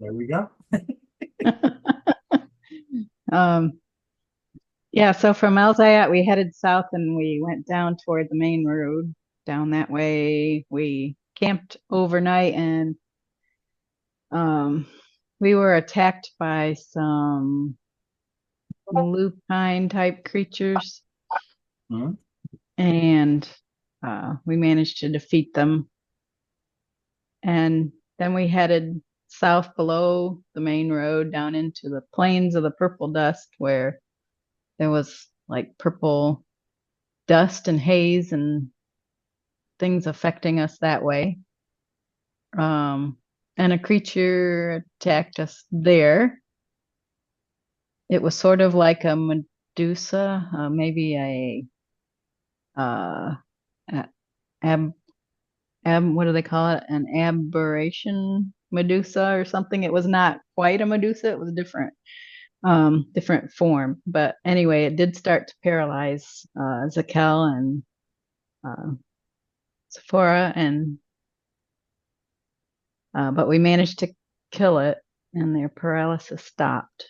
There we go. Um, yeah, so from Alzayat, we headed south and we went down toward the main road. Down that way, we camped overnight and um, we were attacked by some lupine type creatures, Mhm. and we managed to defeat them. And then we headed south below the main road down into the plains of the purple dust, where there was like purple dust and haze and things affecting us that way. Um, and a creature attacked us there. It was sort of like a Medusa, maybe uh, a ab, what do they call it? An aberration Medusa or something. It was not quite a Medusa. It was different, different form. But anyway, it did start to paralyze Zakel and uh, Sephora, and but we managed to kill it, and their paralysis stopped.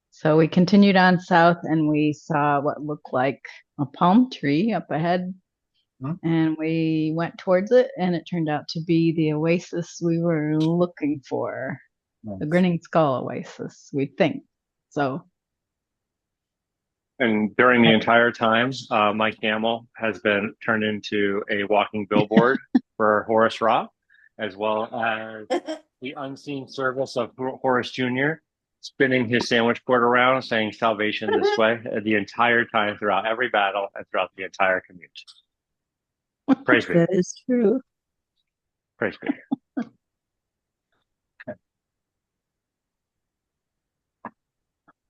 So we continued on south, and we saw what looked like a palm tree up ahead, Mhm. and we went towards it, and it turned out to be the oasis we were looking for, the Nice. Grinning Skull Oasis, we think. So, And during the entire time, my camel has been turned into a walking billboard for Horace Rock, as well as the unseen service of Horace Jr. spinning his sandwich board around, saying "Salvation this way" the entire time throughout every battle and throughout the entire commute. Praise be, That is true. praise be.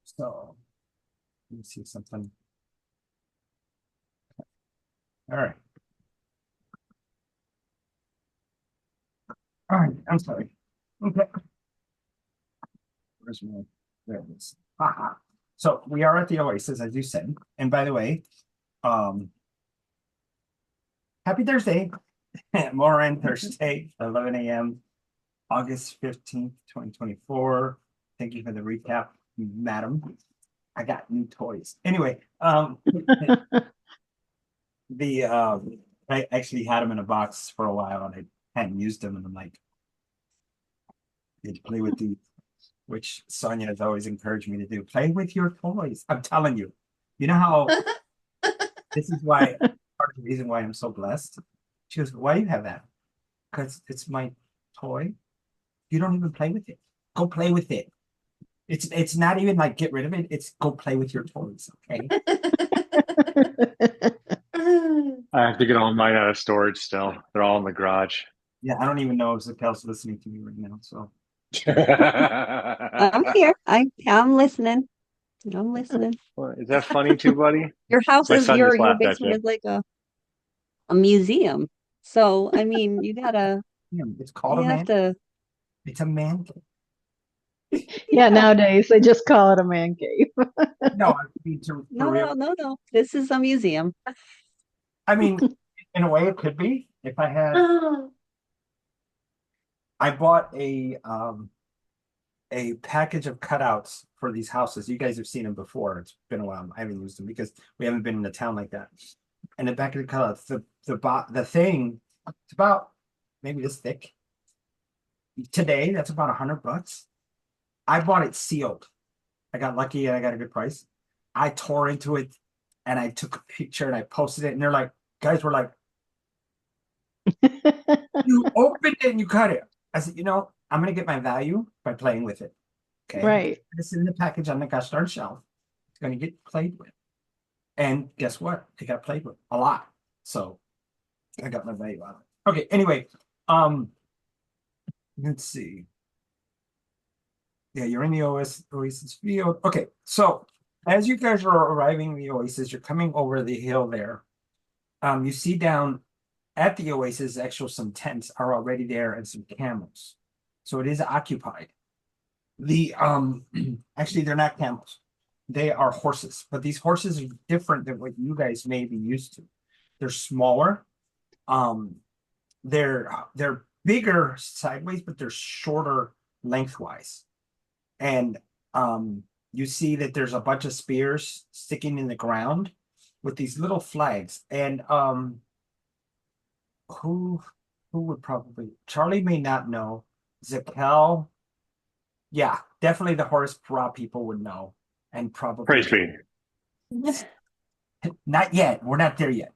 So let me see something. All right. All right. I'm sorry. Okay. Where's my, there it is. Haha. So we are at the Oasis, as you said. And by the way, um, happy Thursday. Mulhorand Thursday, 11 a.m., August 15th, 2024. Thank you for the recap, madam. I got new toys. Anyway, the I actually had them in a box for a while and I hadn't used them, and I'm like, did you play with these? Which Sonia has always encouraged me to do. Play with your toys. I'm telling you. You know how this is why part of the reason why I'm so blessed. She goes, why do you have that? Because it's my toy. You don't even play with it. Go play with it. It's not even like get rid of it. It's go play with your toys. Okay. I have to get all mine out of storage still. They're all in the garage. Yeah, I don't even know if Zakel's listening to me right now. So I'm here. I'm listening. I'm listening. Is that funny too, buddy? Your house My is son just your laughed at basement you. is like a museum. So I mean yeah, it's called a you have man. to It's a man cave. yeah, yeah. nowadays they just call it a man cave. No, I mean for No, real. no, no, no. This is a museum. I mean, in a way, it could be if I had. I bought a package of cutouts for these houses. You guys have seen them before. It's been a while. I haven't used them because we haven't been in a town like that. And the back of the cutouts, the thing, it's about maybe this thick. Today, that's about $100. I bought it sealed. I got lucky and I got a good price. I tore into it and I took a picture and I posted it. And they're like, guys were like, you opened it and you cut it. I said, I'm gonna get my value by playing with it. Okay. Right. It's in the package on the gosh darn shelf. It's gonna get played with. And guess what? It got played with a lot. So I got my value out of it. Okay, anyway. Um, let's see. Yeah, you're in the Oasis field. Okay, so as you guys are arriving in the Oasis, you're coming over the hill there. You see down at the Oasis, actually some tents are already there and some camels. So it is occupied. The actually they're not camels. They are horses, but these horses are different than what you guys may be used to. They're smaller. Um, they're bigger sideways, but they're shorter lengthwise. And you see that there's a bunch of spears sticking in the ground with these little flags. And who would probably, Charlie may not know. Zakel, yeah, definitely the Horace Bra people would know. And probably Praise be. not yet. We're not there yet.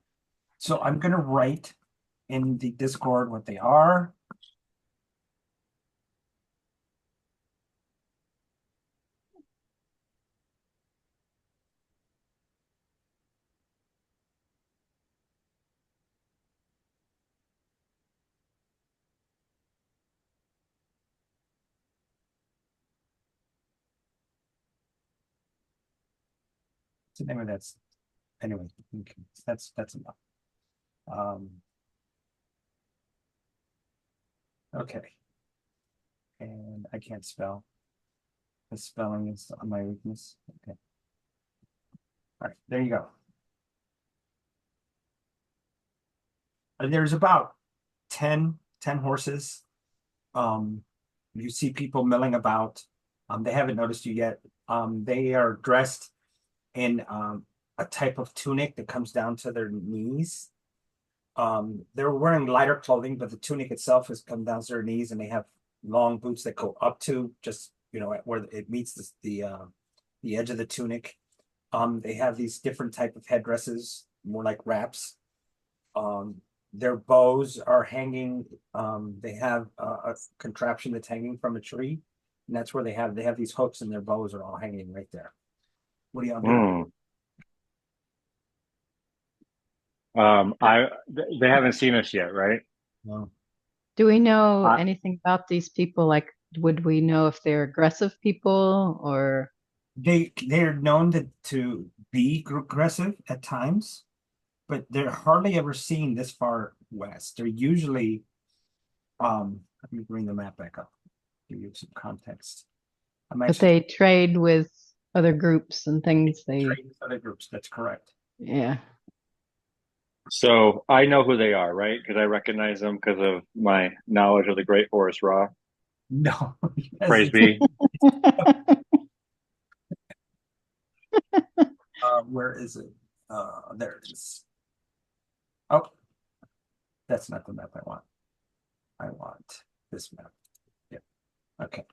So I'm gonna write in the Discord what they are. So anyway, anyway, okay, that's enough. Okay. And I can't spell. The spelling is my weakness. Okay. All right, there you go. There's about 10 horses. You see people milling about. They haven't noticed you yet. They are dressed in a type of tunic that comes down to their knees. They're wearing lighter clothing, but the tunic itself has come down to their knees, and they have long boots that go up to just, at where it meets the edge of the tunic. They have these different type of headdresses, more like wraps. Their bows are hanging. They have a contraption that's hanging from a tree, and that's where they have these hooks, and their bows are all hanging right there. What do y'all do? They haven't seen us yet, right? No. Do we know anything about these people? Like, would we know if they're aggressive people or? They're known to be aggressive at times, but they're hardly ever seen this far west. They're usually, let me bring the map back up, give you some context. But they trade with other groups and things. They trade with other groups. That's correct. Yeah. So I know who they are, right? Because I recognize them because of my knowledge of the Great Horace Ra. No. Praise be. Where is it? There it is. Oh, that's not the map I want. I want this map. Yeah. Okay.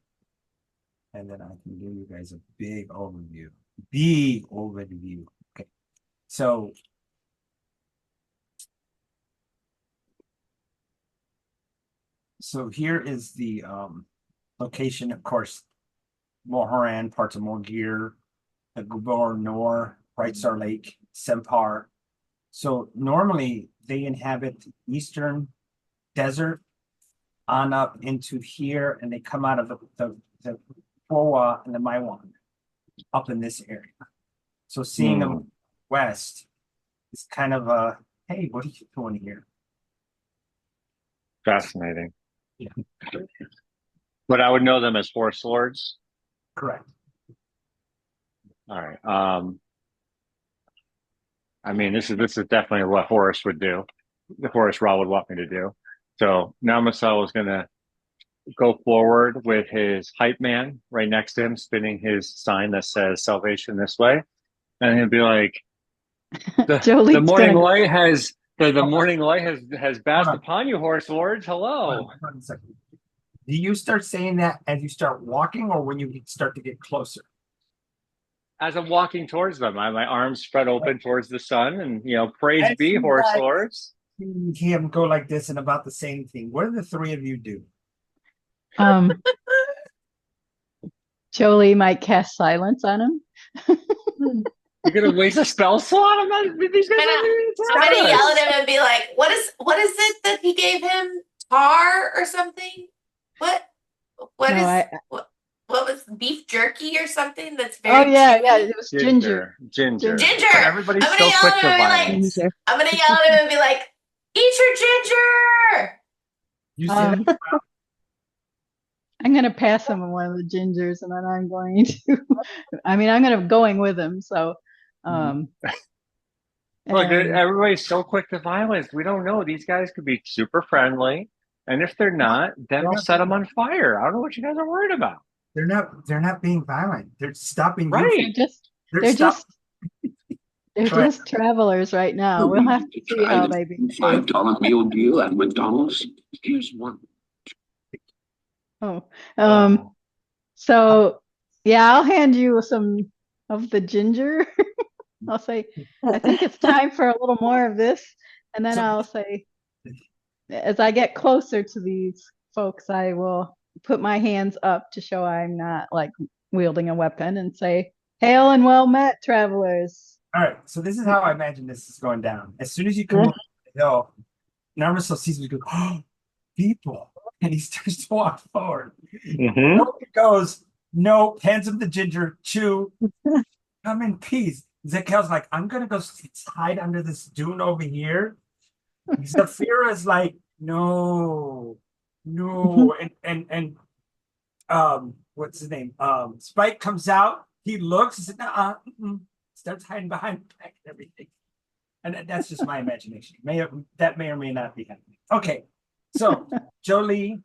And then I can give you guys a big overview. Big overview. Okay. So here is the location, of course, Mulhorand, parts of Morgir, the Gubor Nor, Bright Star Lake, Sempar. So normally they inhabit eastern desert on up into here, and they come out of the Boa and the Maiwan up in this area. So seeing them west is kind of a, hey, what are you doing here? Fascinating. Yeah. But I would know them as Horse Lords. Correct. All right. I mean, this is definitely what Horace would do. The Horace Ra would want me to do. So now Marcel is going to go forward with his hype man right next to him, spinning his sign that says "Salvation this way," and he'll be like, "The morning light has the morning light has passed upon you, Horse Lords. Hello." Hold on a second. Do you start saying that as you start walking, or when you start to get closer? As I'm walking towards them, I have my arms spread open towards the sun, and praise be, Horse Lords. Him go like this and about the same thing. What do the three of you do? Jolie might cast silence on him. You're gonna waste a spell slot? I'm not. These guys I'm gonna yell at him and be like, "What is it that he gave him? Tar or something? What was beef jerky or something? That's very. Oh yeah, it was ginger. Ginger. Everybody's so quick to violence. I'm gonna yell at him and be like, "Eat your ginger!" You see that? I'm gonna pass him one of the gingers, and then I'm going to. I'm going with him. So, Look, everybody's so quick to violence. We don't know. These guys could be super friendly, And if they're not, then They're I'll not set them being- on fire. I don't know what you guys are worried about. They're not being violent. They're stopping you. Right. They're they're stop. just they're Go ahead. just travelers right now. We'll have to see Try how the they behave. $5 meal deal at McDonald's. Here's one. Oh, Oh. so yeah, I'll hand you some of the ginger. I'll say, I think it's time for a little more of this. And then So- I'll say, as I get closer to these folks, I will put my hands up to show I'm not like wielding a weapon and say, "Hail and well met, travelers." All right. So this is how I imagine this is going down. As soon as you come over the hill, Narmiso sees me go, oh, people. And he starts to walk forward. Mhm. Nobody goes, no, hands him the ginger, chew, come in peace. Zekel's like, I'm gonna go hide under this dune over here. Zafira's like, no, no, and what's his name? Spike comes out, he looks, he said, starts hiding behind the back and everything. And that's just my imagination. That may or may not be happening. Okay, so Jolie,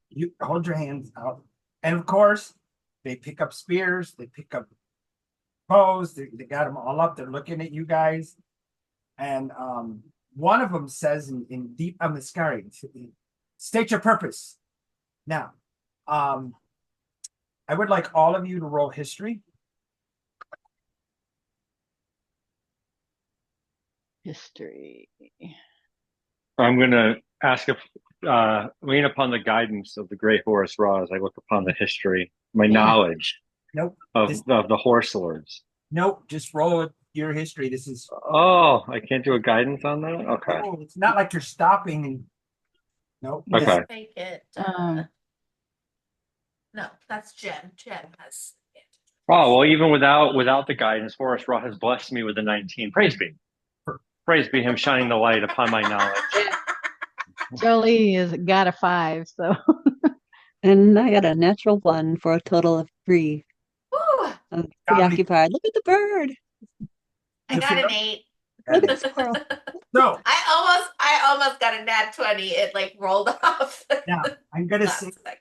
you hold your hands out, and of course, they pick up spears, they pick up bows, they got them all up. They're looking at you guys, and one of them says in deep Amaskari, state your purpose. Now, I would like all of you to roll history. History. I'm going to ask if lean upon the guidance of the great Horus Ra as I look upon the history, my knowledge Nope. of This- the horse lords. Nope. Just roll your history. This is Oh, I can't do a guidance on that? Okay. oh, it's not like you're stopping and nope. Okay. This- Just make it. No, that's Jen. Jen has it. Oh, well, even without the guidance, Horus Ra has blessed me with a 19. Praise be. Praise be him shining the light upon my knowledge. Jolie has got a 5, so And I got a natural 1 for a total of 3. Woo, I'm Got me. preoccupied. Look at the bird. I got an 8. Look at the squirrel. So I almost got a nat 20. It like rolled off. now I'm gonna last say second.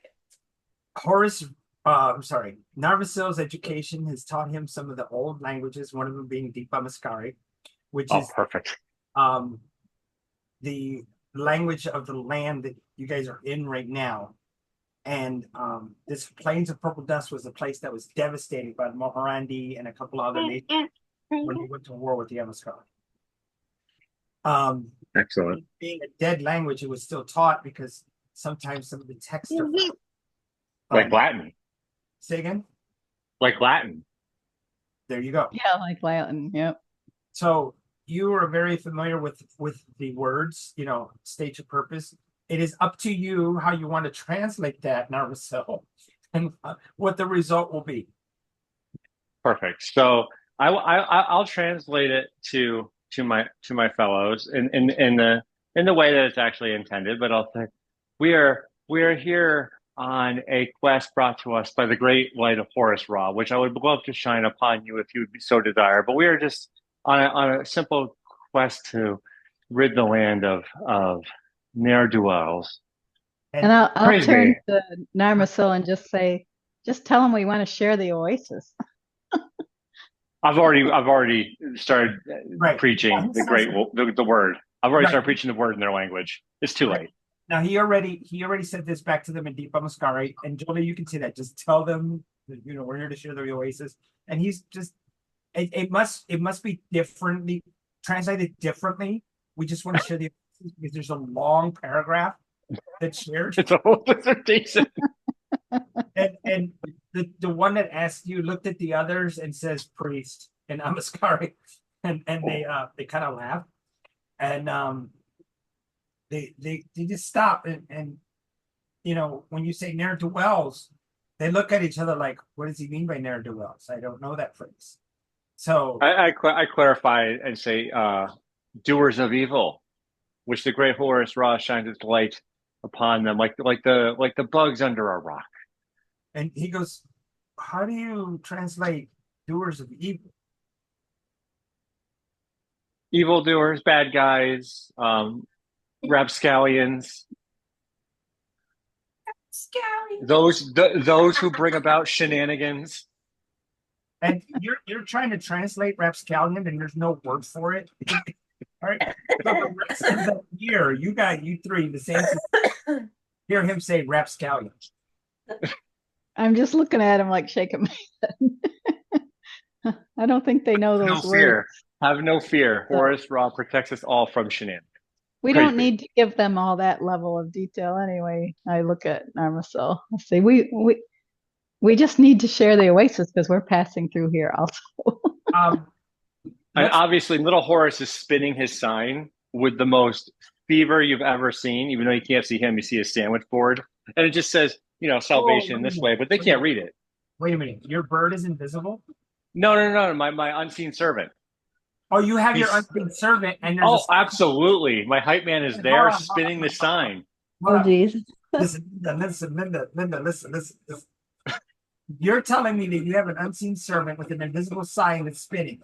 Horace, I'm sorry, Narvasil's education has taught him some of the old languages, one of them being Deepa Maskari, which Oh, is perfect. the language of the land that you guys are in right now. And this Plains of Purple Dust was a place that was devastated by the Mulhorandi and a couple other nations when he went to war with the Amaskari. Excellent. Being a dead language, it was still taught because sometimes some of the texts are Like Latin. say again. Like Latin. There you go. yeah, like Latin. Yep. So you are very familiar with the words, state your purpose. It is up to you how you want to translate that, Narvasil, and what the result will be. Perfect. So I'll translate it to my fellows in the way that it's actually intended, but I'll say we are here on a quest brought to us by the great light of Horus Ra, which I would love to shine upon you if you would so desire. But we are just on a simple quest to rid the land of ne'er-do-wells. And I'll Praise turn be. to Narmasil and just say, just tell them we want to share the oasis. I've already started Right. preaching the great the word. I've already Right. started preaching the word in their language. It's too late. Now he already said this back to them in Deepa Maskari, and Jolie, you can say that. Just tell them that, we're here to share the oasis. And he's just it must be differently translated differently. We just want to share the oasis because there's a long paragraph that's shared. It's a whole dissertation. And the one that asked you looked at the others and says priest and Amaskari, and they kind of laugh, and they just stop and when you say ne'er do wells, they look at each other like, what does he mean by ne'er do wells? I don't know that phrase. So I clarify and say doers of evil, which the great Horus Ra shines its light upon them, like the bugs under a rock. and he goes, how do you translate doers of evil? Evildoers, bad guys, rapscallions. Rapscallion. Those who bring about shenanigans. And you're trying to translate rapscallion, and there's no word for it. All right. So the rest of the year, you three the same. Hear him say rapscallion. I'm just looking at him like shaking my head. I don't think they know No those fear. words. Have no fear. Horace Ra protects us all from shenanigans. We don't Crazy. need to give them all that level of detail anyway. I look at Narmacel. I say we just need to share the oasis because we're passing through here also. Um, And obviously, little Horace is spinning his sign with the most fever you've ever seen. Even though you can't see him, you see a sandwich board, and it just says, salvation this way, but they can't read it. Wait a minute. Your bird is invisible? No. My unseen servant. Oh, you have your He's- unseen servant, and there's Oh, absolutely. My hype man is there spinning the sign. Oh, geez. Listen, Linda, listen. You're telling me that you have an unseen servant with an invisible sign that's spinning.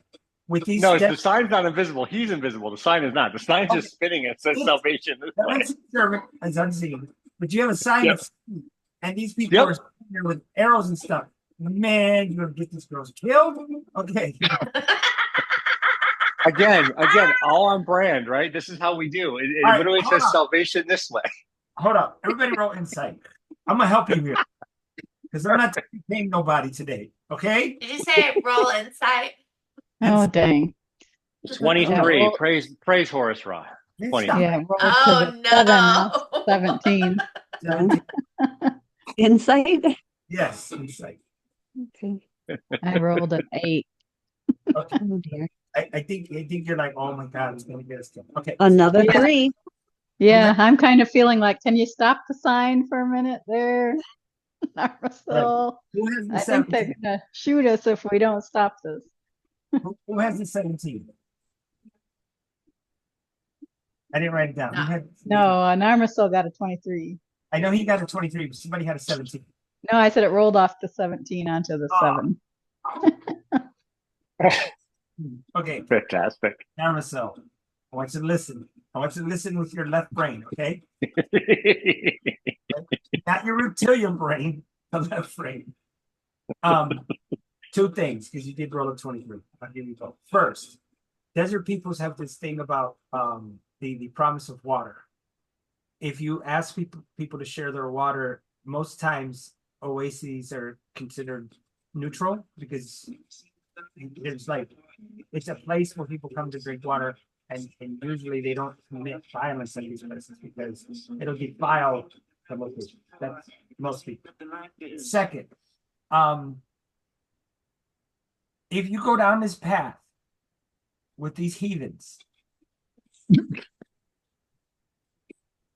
With these No, steps, the sign's not invisible. He's invisible. The sign is not. The sign's just spinning. It says salvation this the way. unseen servant is unseen, but you have a sign Yep. that's spinning, and these people Yep. are sitting here with arrows and stuff. Man, you're gonna get these girls killed. Okay. Again, all on brand, right? This is how we do. It All right, literally hold says on. salvation this way. Hold up. Everybody roll insight. I'm gonna help you here. Because I'm not paying nobody today. Okay? Did you say roll insight? Oh dang. 23. Yeah, well- praise Horace Ra. 20. Yeah, roll Oh to the 7, no. that's 17. 17. Insight? Yes, insight. Okay. I rolled an 8. Okay. Oh, dear. I think you're like, oh my god, it's gonna get us killed. Okay. Another Yeah. 3. Yeah, I'm kind of feeling like, can you stop the sign for a minute there? Narmacel? Who has the I think they're 17? gonna shoot us if we don't stop this. Who has the 17? I didn't write it down. Who had- No, Narmacel got a 23. I know he got a 23, but somebody had a 17. No, I said it rolled off the 17 onto the Oh. 7. Okay, Fantastic. now Marcel, I want you to listen. I want you to listen with your left brain, okay? Not your reptilian brain, the left brain. Two things, because you did roll a 23. I'll give you both. First, desert peoples have this thing about the promise of water. If you ask people to share their water, most times oases are considered neutral because it's a place where people come to drink water, and usually they don't commit violence in these places because it'll defile the location. That's most people. Second, if you go down this path with these heathens,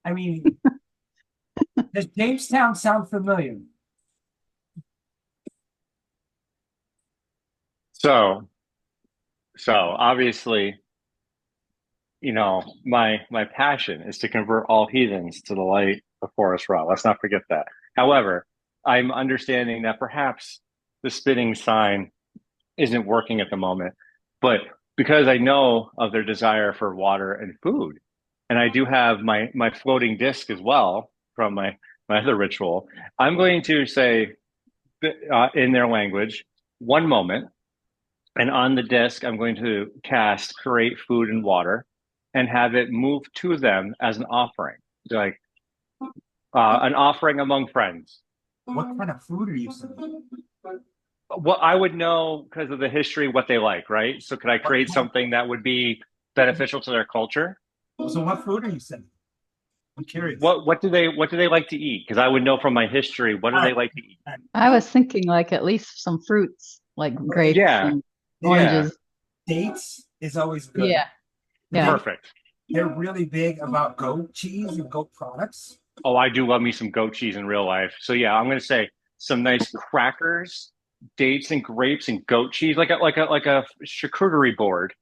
I mean, does Jamestown sound familiar? So obviously, my passion is to convert all heathens to the light of Forest Raw. Let's not forget that. However, I'm understanding that perhaps the spinning sign isn't working at the moment, but because I know of their desire for water and food, and I do have my floating disc as well from my other ritual, I'm going to say in their language, one moment. And on the disc, I'm going to cast create food and water and have it move to them as an offering, like an offering among friends. What kind of food are you saying? Well, I would know because of the history what they like, right? So could I create something that would be beneficial to their culture? So what food are you saying? I'm curious. What do they like to eat? Because I would know from my history what do they like to eat. I was thinking like at least some fruits, like grapes Yeah. and oranges. Dates is always good. Yeah. Yeah. Perfect. They're really big about goat cheese and goat products. Oh, I do love me some goat cheese in real life. So yeah, I'm going to say some nice crackers, dates and grapes and goat cheese, like a charcuterie board,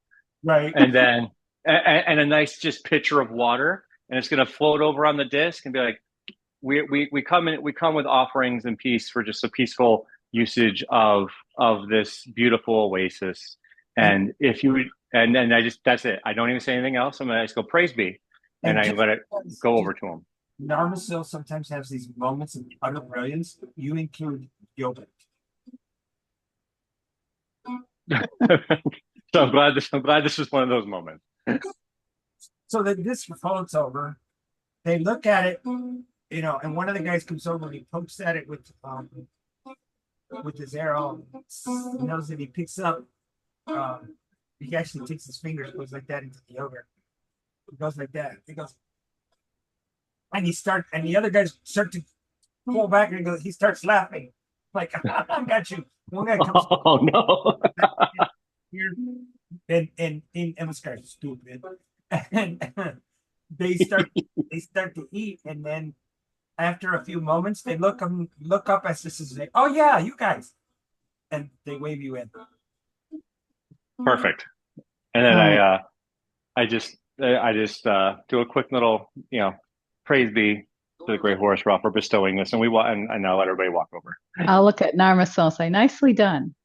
Right. and then and a nice just pitcher of water, and it's going to float over on the disc and be like, we come with offerings and peace for just a peaceful usage of this beautiful oasis. And if you and then that's it. I don't even say anything else. I'm going to just go praise be, and I let it go over to them. Narmacil sometimes has these moments of utter brilliance. You include yogurt. So I'm glad this was one of those moments. So that this floats over, they look at it, you know, and one of the guys comes over and he pokes at it with his arrow, he knows that he picks up, he actually takes his fingers, goes like that into the yogurt. He goes like that. He goes, and the other guys start to pull back and he starts laughing. Like, I got you. One guy comes Oh no. here and Emma's guy's stupid. And they start to eat, and then after a few moments they look up as this is like, oh yeah, you guys, and they wave you in. Perfect. And then I just do a quick little, praise be to the great Horace Ruff for bestowing this, and and now let everybody walk over. I'll look at Narmacil and say, nicely done.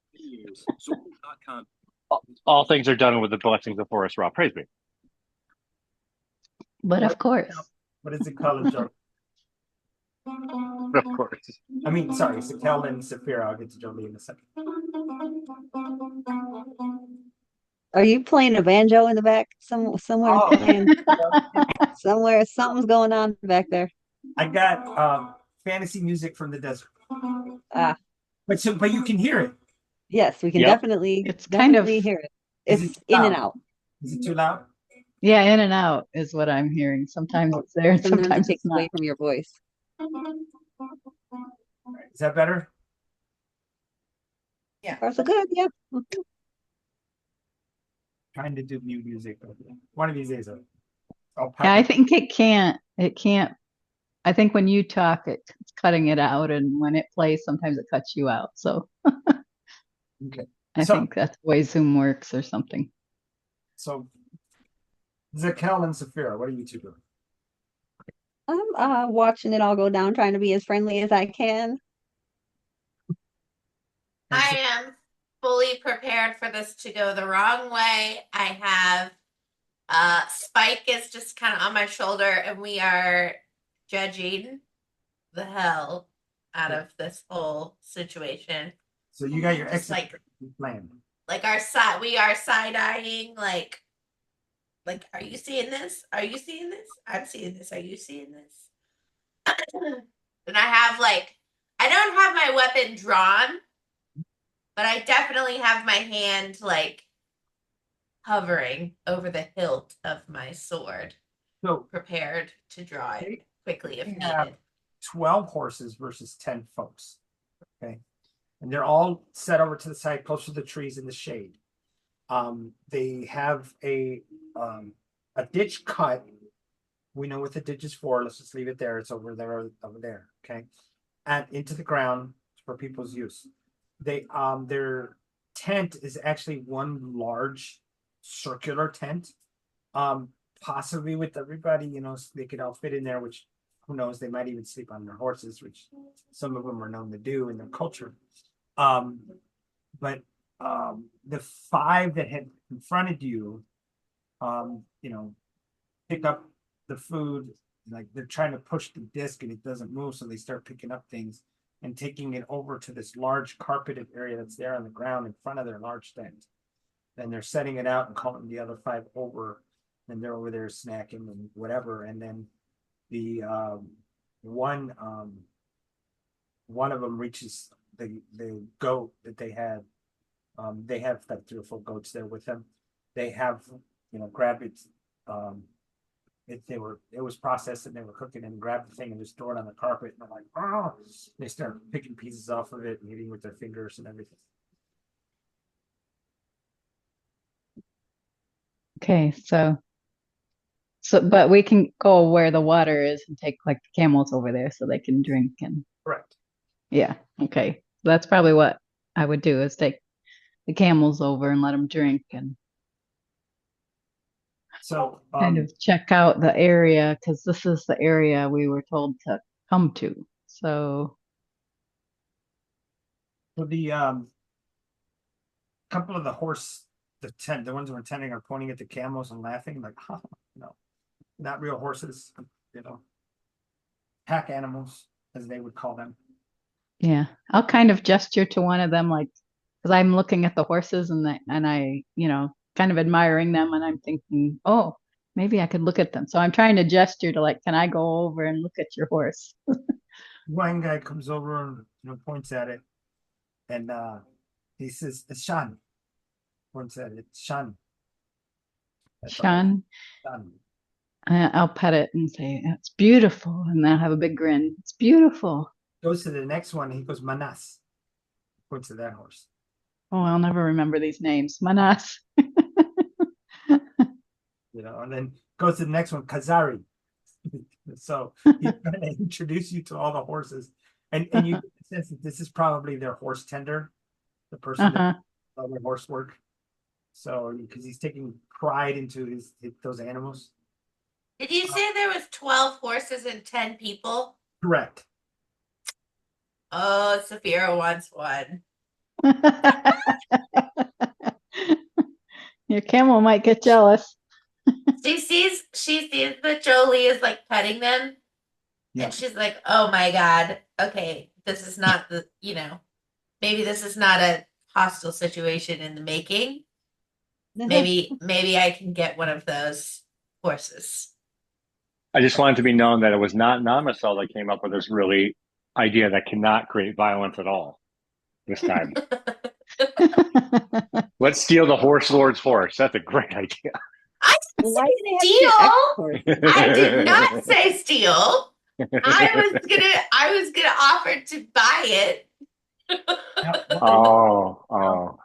All things are done with the blessings of Horace Ruff. Praise be. But of course. What is it called, Joe? Of course. I mean, sorry, it's Kel and Saphira. I'll get to Jolie in a second. Are you playing a banjo in the back? Somewhere Oh. playing, somewhere something's going on back there. I got fantasy music from the desert. Ah, But you can hear it. yes, we can Yep. definitely It's kind of- hear it. Is It's it in and loud? out. Is it too loud? Yeah, in and out is what I'm hearing. Sometimes it's there, and Sometimes it sometimes takes it's away not. from your voice. Is that better? Also good, yeah. Trying to do new music. One of these days, I'll Yeah, I pack think it can't. I think when you talk, it's cutting it out, and when it plays, sometimes it cuts you out. So Okay. I So- think that's the way Zoom works or something. So, Zakel and Saphira, what are you two doing? I'm watching it all go down, trying to be as friendly as I can. I am fully prepared for this to go the wrong way. I have Spike is just kind of on my shoulder, and we are judging the hell out of this whole situation. So you got your Just exit plan. Like we are side-eyeing, like, are you seeing this? Are you seeing this? I'm seeing this. Are you seeing this? And I don't have my weapon drawn, but I definitely have my hand like hovering over the hilt of my sword, So prepared to draw it quickly if Yeah. needed. 12 horses versus 10 folks. Okay. And they're all set over to the side, close to the trees in the shade. They have a ditch cut. We know what the ditch is for. Let's just leave it there. It's over there. Okay. And into the ground for people's use. Their tent is actually one large circular tent. Possibly with everybody, so they could all fit in there, which who knows, they might even sleep on their horses, which some of them are known to do in their culture. But the 5 that had confronted you, pick up the food, like they're trying to push the disc and it doesn't move, so they start picking up things and taking it over to this large carpeted area that's there on the ground in front of their large tent. Then they're setting it out and calling the other 5 over, and they're over there snacking and whatever. And then the one of them reaches the goat that they had. They have like 3 or 4 goats there with them. They have grabbed it. It was processed and they were cooking and grabbed the thing and just throw it on the carpet, and they're like, oh, they start picking pieces off of it and eating with their fingers and everything. Okay, so but we can go where the water is and take like the camels over there so they can drink and Correct. yeah, okay. That's probably what I would do is take the camels over and let them drink and So kind of check out the area because this is the area we were told to come to. So the couple of the ones who are tending are pointing at the camels and laughing like, oh, no, not real horses, pack animals, as they would call them. Yeah. I'll kind of gesture to one of them, like, because I'm looking at the horses and I, kind of admiring them, and I'm thinking, oh, maybe I could look at them. So I'm trying to gesture to like, can I go over and look at your horse? One guy comes over and points at it, and he says, "It's Shan." Points at it, Shan. That's the horse, Sean, Shan. I'll pet it and say, it's beautiful. And I'll have a big grin. It's beautiful. Goes to the next one. He goes, Manas. Points to that horse. Oh, I'll never remember these names. Manas. And then goes to the next one, Kazari. So he's going to introduce you to all the horses, and you get the sense that this is probably their horse tender, the person that Uh-huh. does their horse work. So because he's taking pride into those animals. Did you say there was 12 horses and 10 people? Correct. Oh, Saphira wants one. Your camel might get jealous. She sees that Jolie is like petting them, Yeah. and she's like, "Oh my God, okay, this is not maybe this is not a hostile situation in the making. Maybe I can get one of those horses." I just want it to be known that it was not Namaso that came up with this really idea that cannot create violence at all this time. Let's steal the horse lord's horse. That's a great idea. I Why didn't do they have say two steal. exports? I did not say steal. I was gonna offer to buy it. Oh.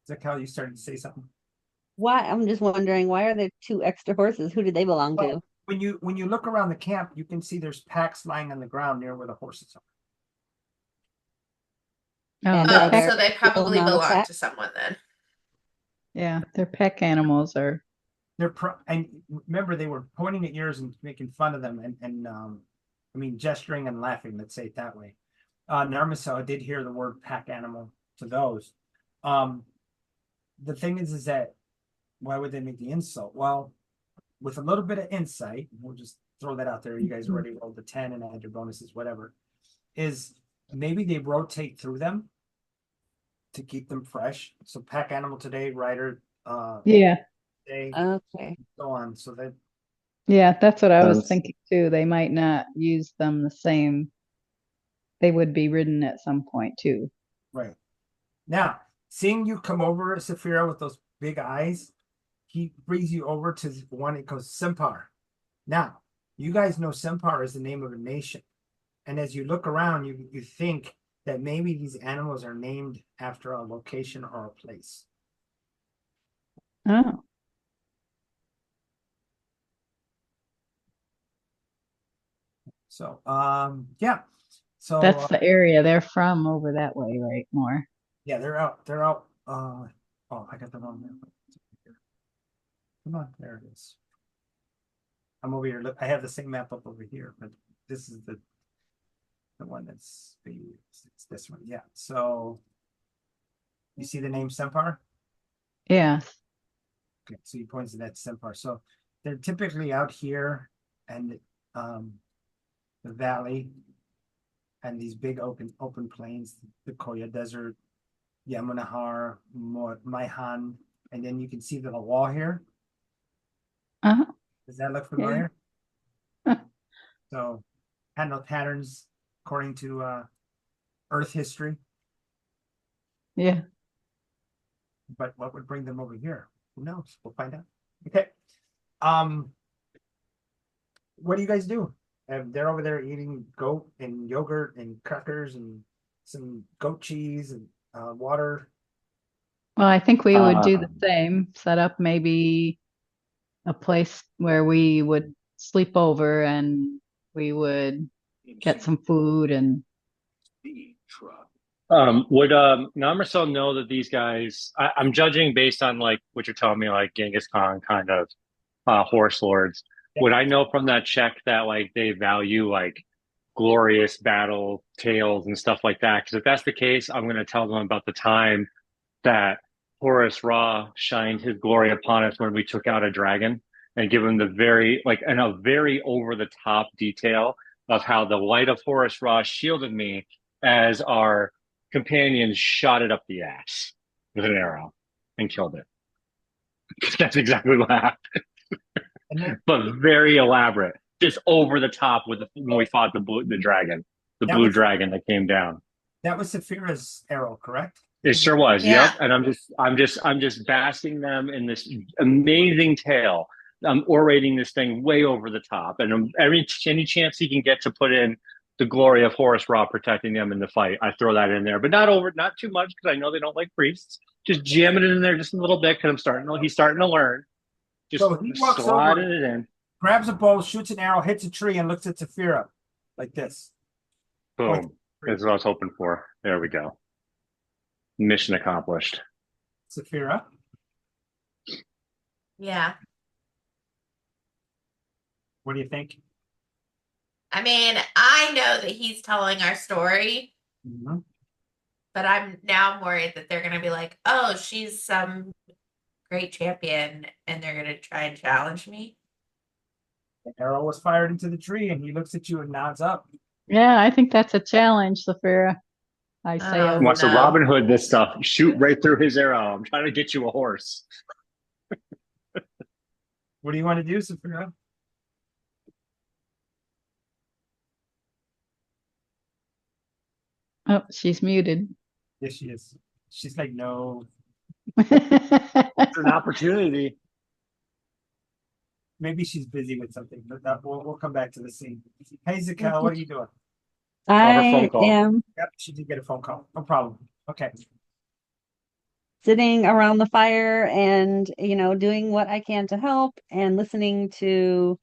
Zakal, you started to say something. Why? I'm just wondering, why are there two extra horses? Who do they belong to? Well, when you look around the camp, you can see there's packs lying on the ground near where the horses are. Oh, And they're are there peck, So they probably amount of belong packs? to someone then. yeah, their peck animals are. And remember, they were pointing at yours and making fun of them, and I mean, gesturing and laughing. Let's say it that way. Narmiso did hear the word pack animal to those. The thing is that why would they make the insult? Well, with a little bit of insight, we'll just throw that out there. You guys already rolled the 10 and add your bonuses, whatever. Is maybe they rotate through them to keep them fresh. So pack animal today, rider Yeah, day, Okay. so on. So that yeah, that's what I was Sounds- thinking too. They might not use them the same. They would be ridden at some point too. right. Now, seeing you come over, Saphira, with those big eyes, he brings you over to one. It goes Sempar. Now, you guys know Sempar is the name of a nation, and as you look around, you think that maybe these animals are named after a location or a place. Oh, So, yeah. So that's the area they're from over that way, right? More. yeah, they're out. They're out. Oh, I got the wrong map. Come on, there it is. I'm over here. Look, I have the same map up over here, but this is the one that's it's this one. Yeah. So you see the name Sempar? Yeah. Okay, so he points to that Sempar. So they're typically out here and the valley and these big open plains, the Koya Desert, Yamunahar, Maihan, and then you can see the wall here. Uh-huh. Does that look Yeah. familiar? Huh. So handle patterns according to Earth history, Yeah. but what would bring them over here? Who knows? We'll find out. Okay. What do you guys do? They're over there eating goat and yogurt and crackers and some goat cheese and water. Well, I think we would do the Um, same, set up maybe a place where we would sleep over and we would get some food and Would Namarcel know that these guys? I'm judging based on like what you're telling me, like Genghis Khan kind of horse lords. Would I know from that check that like they value like glorious battle tales and stuff like that? Because if that's the case, I'm going to tell them about the time that Horus Ra shined his glory upon us when we took out a dragon, and give them the very like and a very over the top detail of how the light of Horus Ra shielded me as our companions shot it up the ass with an arrow and killed it. That's exactly what happened, And then but very elaborate, just over the top with when we fought the dragon, the that blue was dragon that came down. Saphira's arrow, correct? It sure was. Yeah. Yep. And I'm just basking them in this amazing tale. I'm orating this thing way over the top, and any chance he can get to put in the glory of Horus Ra protecting them in the fight, I throw that in there, but not too much because I know they don't like priests. Just jamming it in there just a little bit because he's starting to learn. Just So he walks sliding over, it in. grabs a bow, shoots an arrow, hits a tree, and looks at Saphira like this. Boom. That's what I was hoping for. There we go. Mission accomplished. Saphira, Yeah. what do you think? I mean, I know that he's telling our story, Mhm. but I'm worried that they're gonna be like, oh, she's some great champion, and they're gonna try and challenge me. The arrow was fired into the tree, and he looks at you and nods up. Yeah, I think that's a challenge, Saphira. I say Oh, over. Wants to no. Robin Hood this stuff. Shoot right through his arrow. I'm trying to get you a horse. What do you want to do, Saphira? Oh, she's muted. Yes, she is. She's like, no. It's an opportunity. Maybe she's busy with something, but we'll come back to the scene. Hey, Zakel, what are you doing? her phone I call. am Yep, she did get a phone call. No problem. Okay. sitting around the fire and, doing what I can to help and listening to,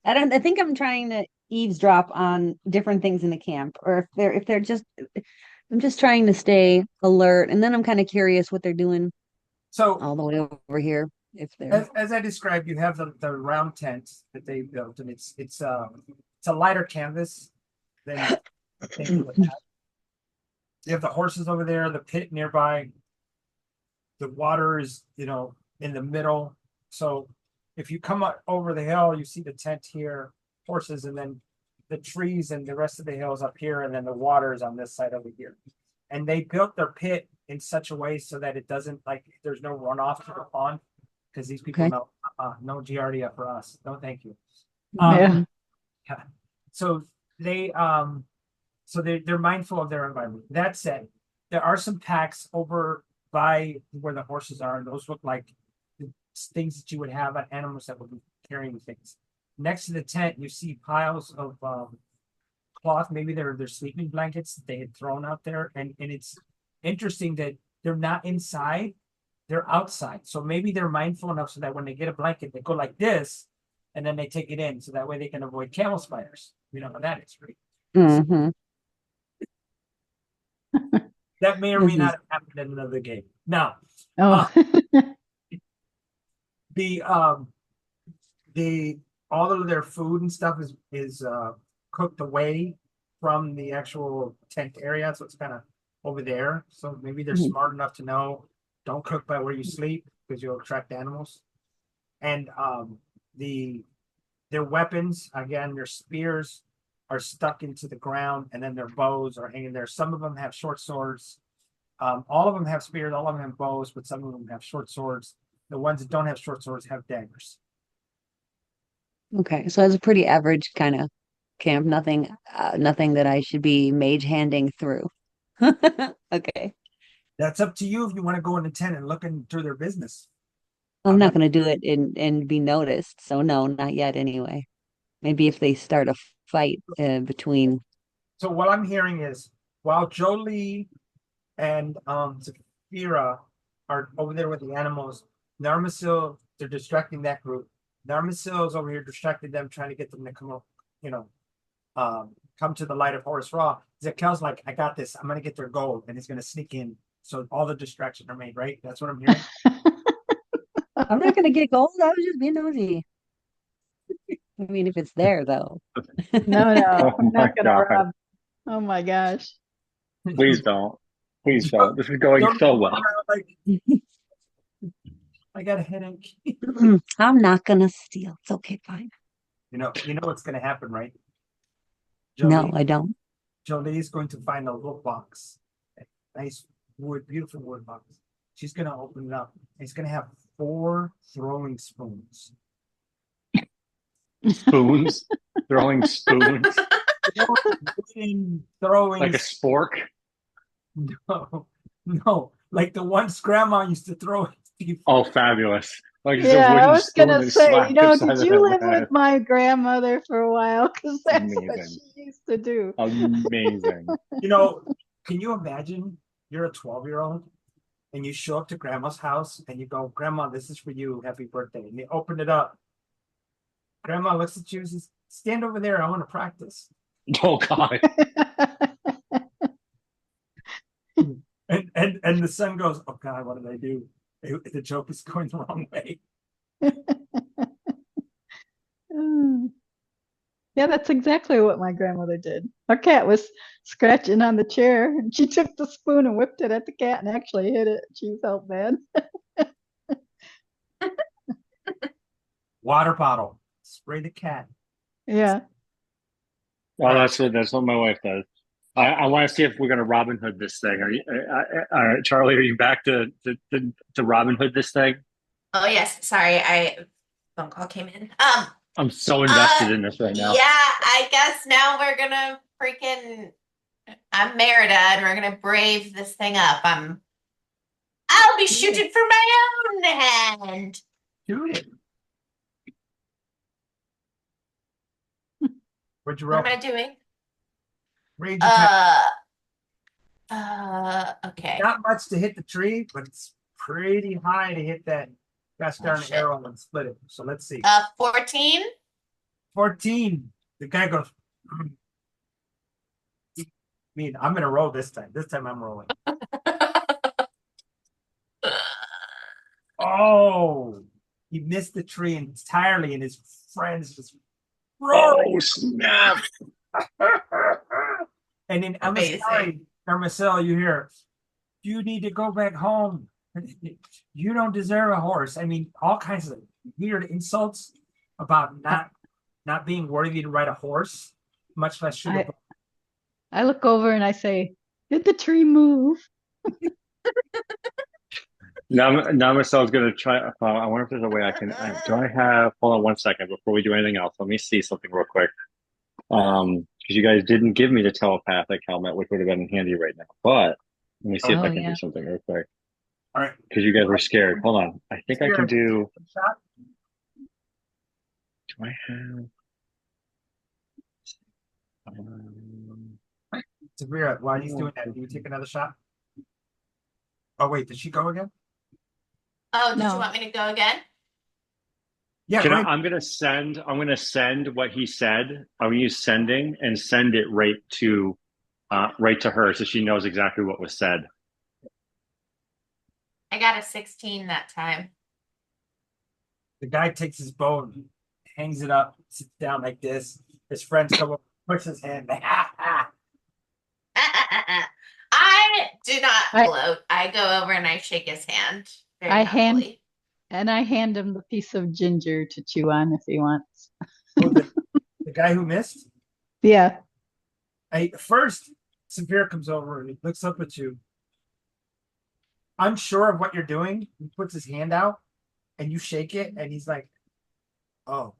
I think I'm trying to eavesdrop on different things in the camp, or if they're just, I'm just trying to stay alert. And then I'm kind of curious what they're doing So all the way over here. If they're, as I described, you have the round tent that they built, and it's a lighter canvas than you would have. You have the horses over there, the pit nearby. The water is, in the middle. So if you come up over the hill, you see the tent here, horses, and then the trees and the rest of the hills up here, and then the water is on this side over here. And they built their pit in such a way so that it doesn't there's no runoff to the pond, because these people Okay. know no Giardia for us. No, thank you. Yeah. Yeah. So they're mindful of their environment. That said, there are some packs over by where the horses are, and those look like the things that you would have on animals that would be carrying things. Next to the tent, you see piles of cloth. Maybe they're sleeping blankets that they had thrown out there, and it's interesting that they're not inside; they're outside. So maybe they're mindful enough so that when they get a blanket, they go like this, and then they take it in, so that way they can avoid camel spiders. You know how that is, right? Mhm. That may or may not have happened in another game. Now, Oh, the all of their food and stuff is cooked away from the actual tent area, so it's kind of over there. So maybe they're Mhm. smart enough to know don't cook by where you sleep because you'll attract animals. And their weapons, again, their spears are stuck into the ground, and then their bows are hanging there. Some of them have short swords. All of them have spears, all of them have bows, but some of them have short swords. The ones that don't have short swords have daggers. Okay, so it's a pretty average kind of camp. Nothing that I should be mage handing through. Okay. That's up to you if you want to go in the tent and look through their business. I'm not going to do it and be noticed. So no, not yet anyway. Maybe if they start a fight between. So what I'm hearing is while Jolie and Zafira are over there with the animals, Narmasil, they're distracting that group. Narmasil is over here distracting them, trying to get them to come up, come to the light of Horus Ra. Zakel's like, I got this. I'm gonna get their gold, and he's gonna sneak in. So all the distractions are made, right? That's what I'm hearing. I'm not going to get gold. I was just being nosy. I mean, if it's there though. no, Oh I'm my not gonna God. rob. Oh my gosh. Please don't. Please don't. This is going Don't- so well. Like, I got a headache. I'm not going to steal. It's okay, fine. You know what's gonna happen, right? No, I don't. Jolie is going to find a little box, a nice wood, beautiful wood box. She's going to open it up. It's going to have 4 throwing spoons. Spoons, throwing spoons Throwing like a spork. no, no, like the ones Grandma used to throw at people. Oh, fabulous! Like it's a Yeah, I wooden was spoon gonna and say, slap upside did of you the live head. with my grandmother for a while? Because that's what Amazing. she used to do. Amazing. You know, can you imagine you're a 12-year-old and you show up to Grandma's house and you go, Grandma, this is for you. Happy birthday. And you open it up. Grandma looks at you and says, stand over there. I want to practice. Oh God. And the son goes, oh God, what did I do? The joke is going the wrong way. Mm. Yeah, that's exactly what my grandmother did. Our cat was scratching on the chair, and she took the spoon and whipped it at the cat and actually hit it. She felt bad. Water bottle. Spray the cat. Yeah. Well, that's what my wife does. I want to see if we're going to Robin Hood this thing. Are you, Charlie? Are you back to Robin Hood this thing? Oh yes, sorry, phone call came in. I'm so invested in this right now. Yeah, I guess now we're gonna freaking. I'm Merida, and we're gonna brave this thing up. I'll be shooting for my own hand. Shoot it. Where'd you What roll? am I doing? Rage attack. Okay. Not much to hit the tree, but it's pretty high to hit that gosh darn shit. arrow and split it. So let's see. 14. 14. The guy goes, I mean, I'm gonna roll this time. This time I'm rolling. Oh, he missed the tree entirely, and his friends just roaring. Oh snap! And then I'm Amazing. sorry, Marcel, you hear, you need to go back home. You don't deserve a horse. I mean, all kinds of weird insults about not being worthy to ride a horse, much less shoot a I look over and I say, did the tree move? Now Marcel's going to try. I wonder if there's a way I can. Do I have? Hold on 1 second before we do anything else. Let me see something real quick. Because you guys didn't give me the telepathic helmet, which would have been handy right now. But let me see if I can do something real quick. All right. Because you guys were scared. Hold on. I think I can do. Do I have? Severa, while he's doing that, do you take another shot? Oh wait, did she go again? Oh, did No. you want me to go again? Yeah, Can right. I'm gonna send what he said. I'm gonna use sending and send it right to her so she knows exactly what was said. I got a 16 that time. The guy takes his bow and hangs it up, sits down like this. His friends come up, push his hand. I do not I- float. I go over and I shake his hand very I hand- happily. And I hand him the piece of ginger to chew on if he wants. Oh, the guy who missed? Yeah. First, Severa comes over and he looks up at you. Unsure of what you're doing, he puts his hand out and you shake it, and he's like, "Oh."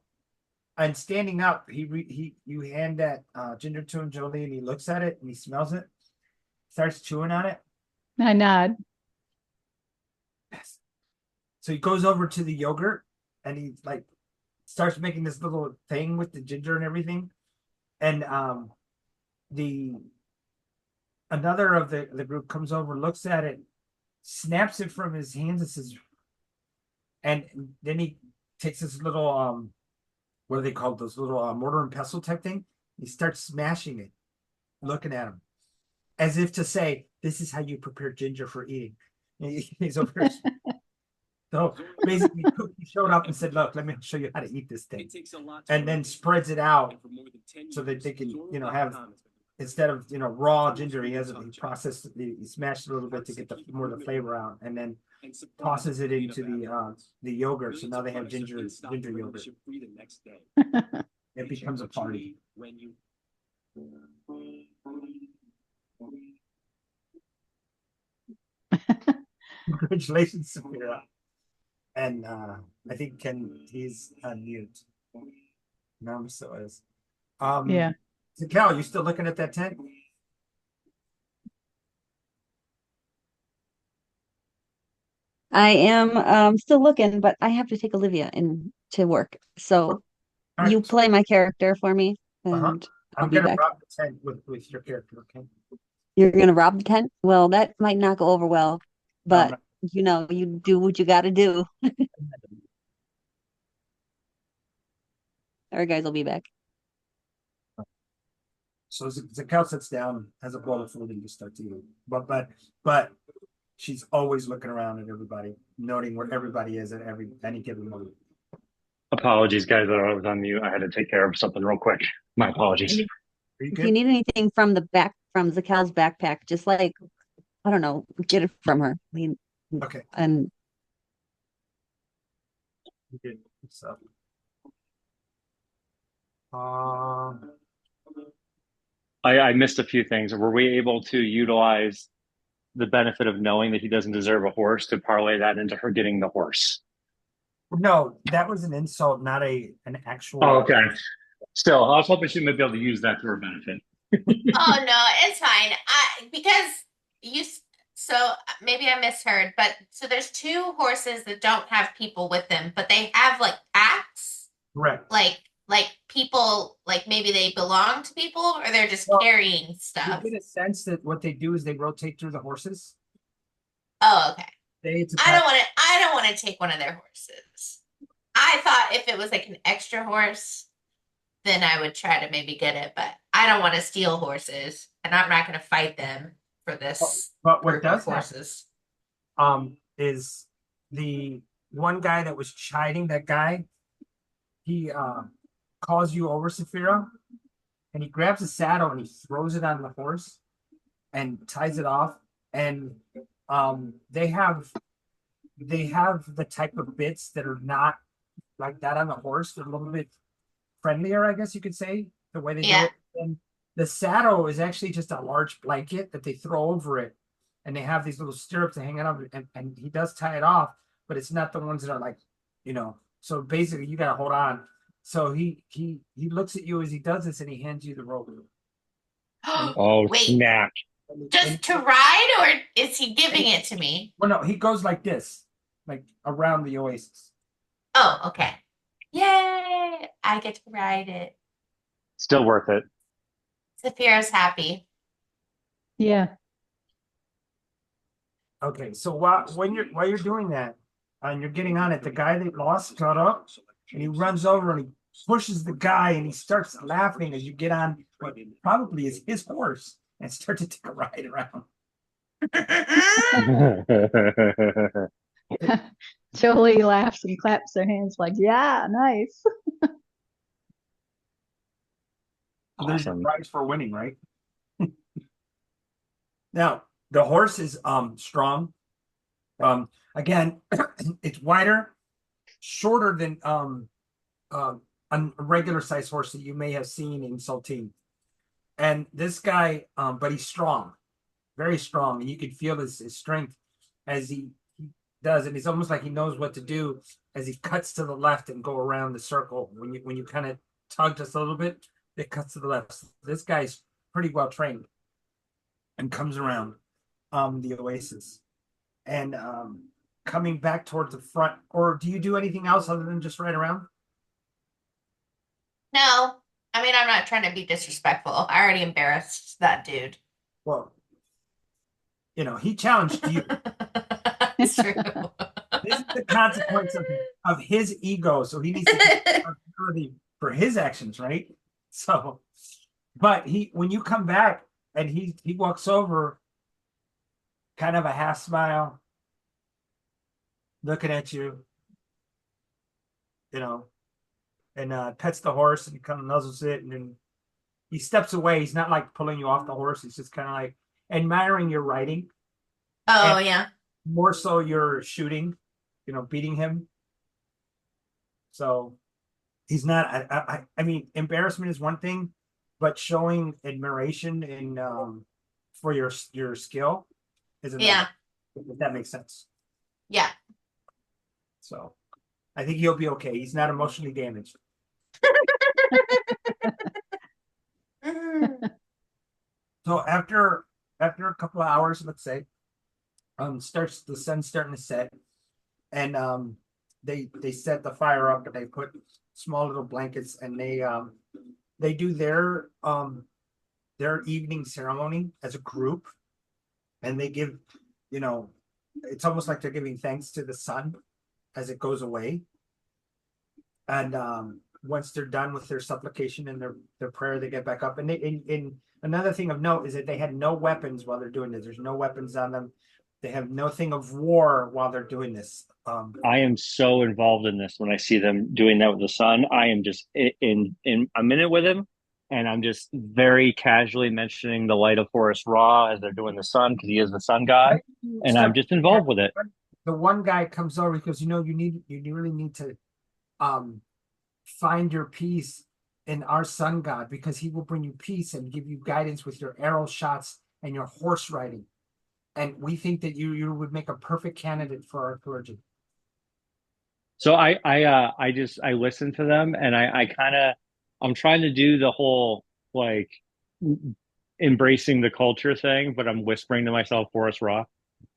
And standing up, you hand that ginger to him, Jolie, and he looks at it and he smells it, starts chewing on it. I nod. Yes. So he goes over to the yogurt and he like starts making this little thing with the ginger and everything. And another of the group comes over, looks at it, snaps it from his hands and says, and then he takes this little what are they called? Those little mortar and pestle type thing. He starts smashing it, looking at him, as if to say, "This is how you prepare ginger for eating." He's over here. So basically, Cookie showed up and said, "Look, let me show you how to eat this thing," and then spreads it out so that they can, have, instead of raw ginger, he processed, he smashed it a little bit to get more of the flavor out, and then tosses it into the yogurt. So now they have ginger yogurt. It becomes a party. Congratulations, Samira. And I think he's on mute. No, so is. Yeah. So Cal, you still looking at that tent? I am still looking, but I have to take Olivia in to work. So All you right. play my character for me, Uh-huh. and I'll I'm be gonna back. rob the tent with your character, okay? You're gonna rob the tent? Well, that might not go over well, No, I'm but not. you do what you gotta do. All right, guys, I'll be back. So Zakel sits down, has a bowl of food, and just starts eating. But she's always looking around at everybody, noting where everybody is at any given moment. Apologies, guys, that I was on mute. I had to take care of something real quick. My apologies. Are you If you good? need anything from the back from Zakel's backpack, just like I don't know, get it from her. I mean, Okay. and You good. So, um, I missed a few things. Were we able to utilize the benefit of knowing that he doesn't deserve a horse to parlay that into her getting the horse? no, that was an insult, not an Oh, actual. okay. Still, I was hoping she might be able to use that to her benefit. Oh no, it's fine. Because you so maybe I misheard, but so there's two horses that don't have people with them, but they have like packs, Correct. like people, like maybe they belong to people or they're just Well, carrying you stuff. get a sense that what they do is they rotate through the horses. Oh, okay. It's a I don't want to take one of their horses. I thought if it was like an extra horse, then I would try to maybe get it, but I don't want to steal horses, and I'm not going to fight them for this But what group of does happen, horses. is the one guy that was chiding that guy, he calls you over, Saphira, and he grabs a saddle and he throws it on the horse and ties it off. And they have the type of bits that are not like that on the horse. They're a little bit friendlier, I guess you could say, the way they do Yeah. it. And the saddle is actually just a large blanket that they throw over it, and they have these little stirrups that hang out, and he does tie it off, but it's not the ones that are like, So basically, you got to hold on. So he looks at you as he does this, and he hands you the rope. Oh, Wait, snap. just to ride, or is he giving it to me? Well, no, he goes like this, like around the oasis. Oh, okay. Yay! I get to ride it. Still worth it. Saphira's happy. Yeah. Okay, so while you're doing that, and you're getting on it, the guy that lost got up, and he runs over and he pushes the guy, and he starts laughing as you get on what probably is his horse, and start to take a ride around. Jolie laughs and claps her hands like, yeah, nice. There's your Awesome. prize for winning, right? Now the horse is strong. Again, it's wider, shorter than a regular size horse that you may have seen in Saltine. And this guy, but he's strong, very strong, and you can feel his strength as he does, and it's almost like he knows what to do as he cuts to the left and go around the circle. When you kind of tug just a little bit, it cuts to the left. This guy's pretty well trained and comes around the oasis and coming back towards the front. Or do you do anything else other than just ride around? No, I mean, I'm not trying to be disrespectful. I already embarrassed that dude. Well, he challenged you. It's true. This is the consequence of his ego. So he needs to take accountability for his actions, right? So, but when you come back and he walks over, kind of a half smile, looking at you, and pets the horse and kind of nuzzles it, and then he steps away. He's not like pulling you off the horse. He's just kind of like admiring your riding. Oh, And yeah. more so your shooting, beating him. So he's not. I mean, embarrassment is one thing, but showing admiration in for your skill is another. Yeah. If that makes sense. Yeah. So I think he'll be okay. He's not emotionally damaged. So after a couple of hours, let's say, starts the sun's starting to set, and they set the fire up and they put small little blankets and they do their evening ceremony as a group, and they give, you know, it's almost like they're giving thanks to the sun as it goes away. And once they're done with their supplication and their prayer, they get back up. And another thing of note is that they had no weapons while they're doing this. There's no weapons on them. They have nothing of war while they're doing this. I am so involved in this when I see them doing that with the sun. I am just in a minute with him, and I'm just very casually mentioning the light of Horus Ra as they're doing the sun because he is the sun god, and I'm just involved with it. The one guy comes over because you really need to find your peace in our sun god, because he will bring you peace and give you guidance with your arrow shots and your horse riding. And we think that you would make a perfect candidate for our clergy. So I listen to them, and I kind of I'm trying to do the whole like embracing the culture thing, but I'm whispering to myself Horus Ra,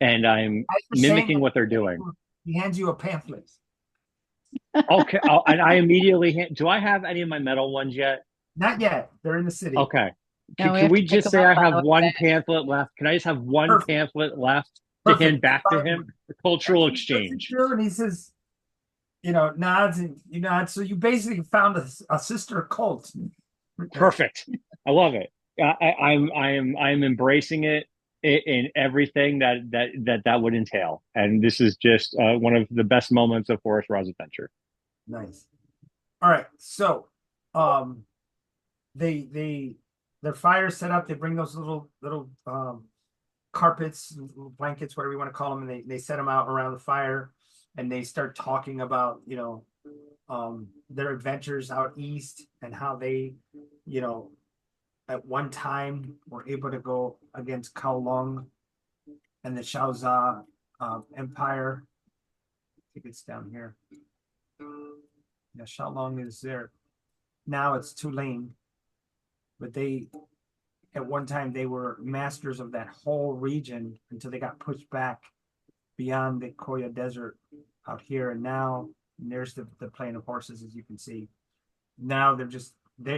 and I'm mimicking what they're doing. He hands you a pamphlet. Okay, and I immediately do I have any of my metal ones yet? Not yet. They're in the city. Okay. No, Can we have to pick just them say I up on have the way one back. pamphlet left? Can I just have one Perfect. pamphlet left to Perfect. hand back to him? The cultural exchange. And he says, nods and you nod. So you basically found a sister cult. Perfect. I love it. I'm embracing it in everything that would entail, and this is just one of the best moments of Forest Ra's adventure. Nice. All right. So, their fire set up. They bring those little carpets, little blankets, whatever you want to call them, and they set them out around the fire, and they start talking about their adventures out east and how they at one time were able to go against Kowloon and the Shaoza Empire. I think it's down here. Yeah, Shaolong is there. Now it's Tulane. But at one time, they were masters of that whole region until they got pushed back beyond the Koya Desert out here. And now there's the Plain of Horses, as you can see. Now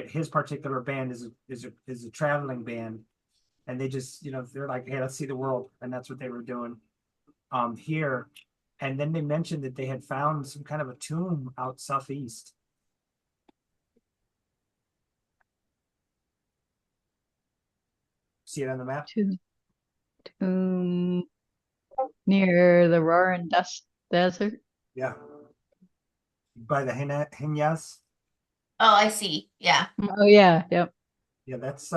his particular band is a traveling band, and they just they're like, hey, let's see the world, and that's what they were doing here. And then they mentioned that they had found some kind of a tomb out southeast. See it on the map? Tomb near the Roaring Dust Desert. Yeah. By the Hinyas. Oh, I see. Yeah. Oh yeah, yep. Yeah, that's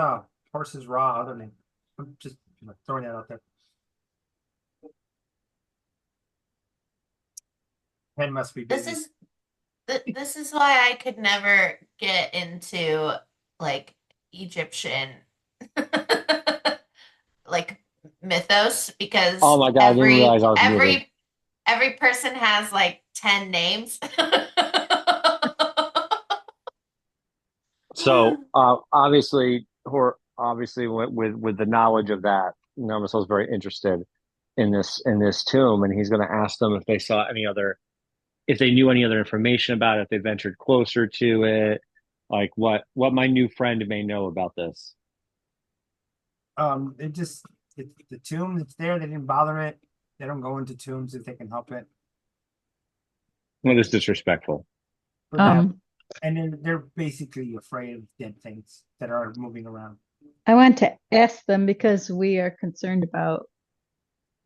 Horses Raw other name. I'm just throwing that out there. Pen must be busy. This is why I could never get into like Egyptian like mythos, because Oh my God, I didn't realize I was muted. every person has like 10 names. So obviously with the knowledge of that, Namaso is very interested in this tomb, and he's going to ask them if they knew any other information about it, if they ventured closer to it, like what my new friend may know about this. It's the tomb that's there. They didn't bother it. They don't go into tombs if they can help it. Well, it's disrespectful. And they're basically afraid of dead things that are moving around. I want to ask them because we are concerned about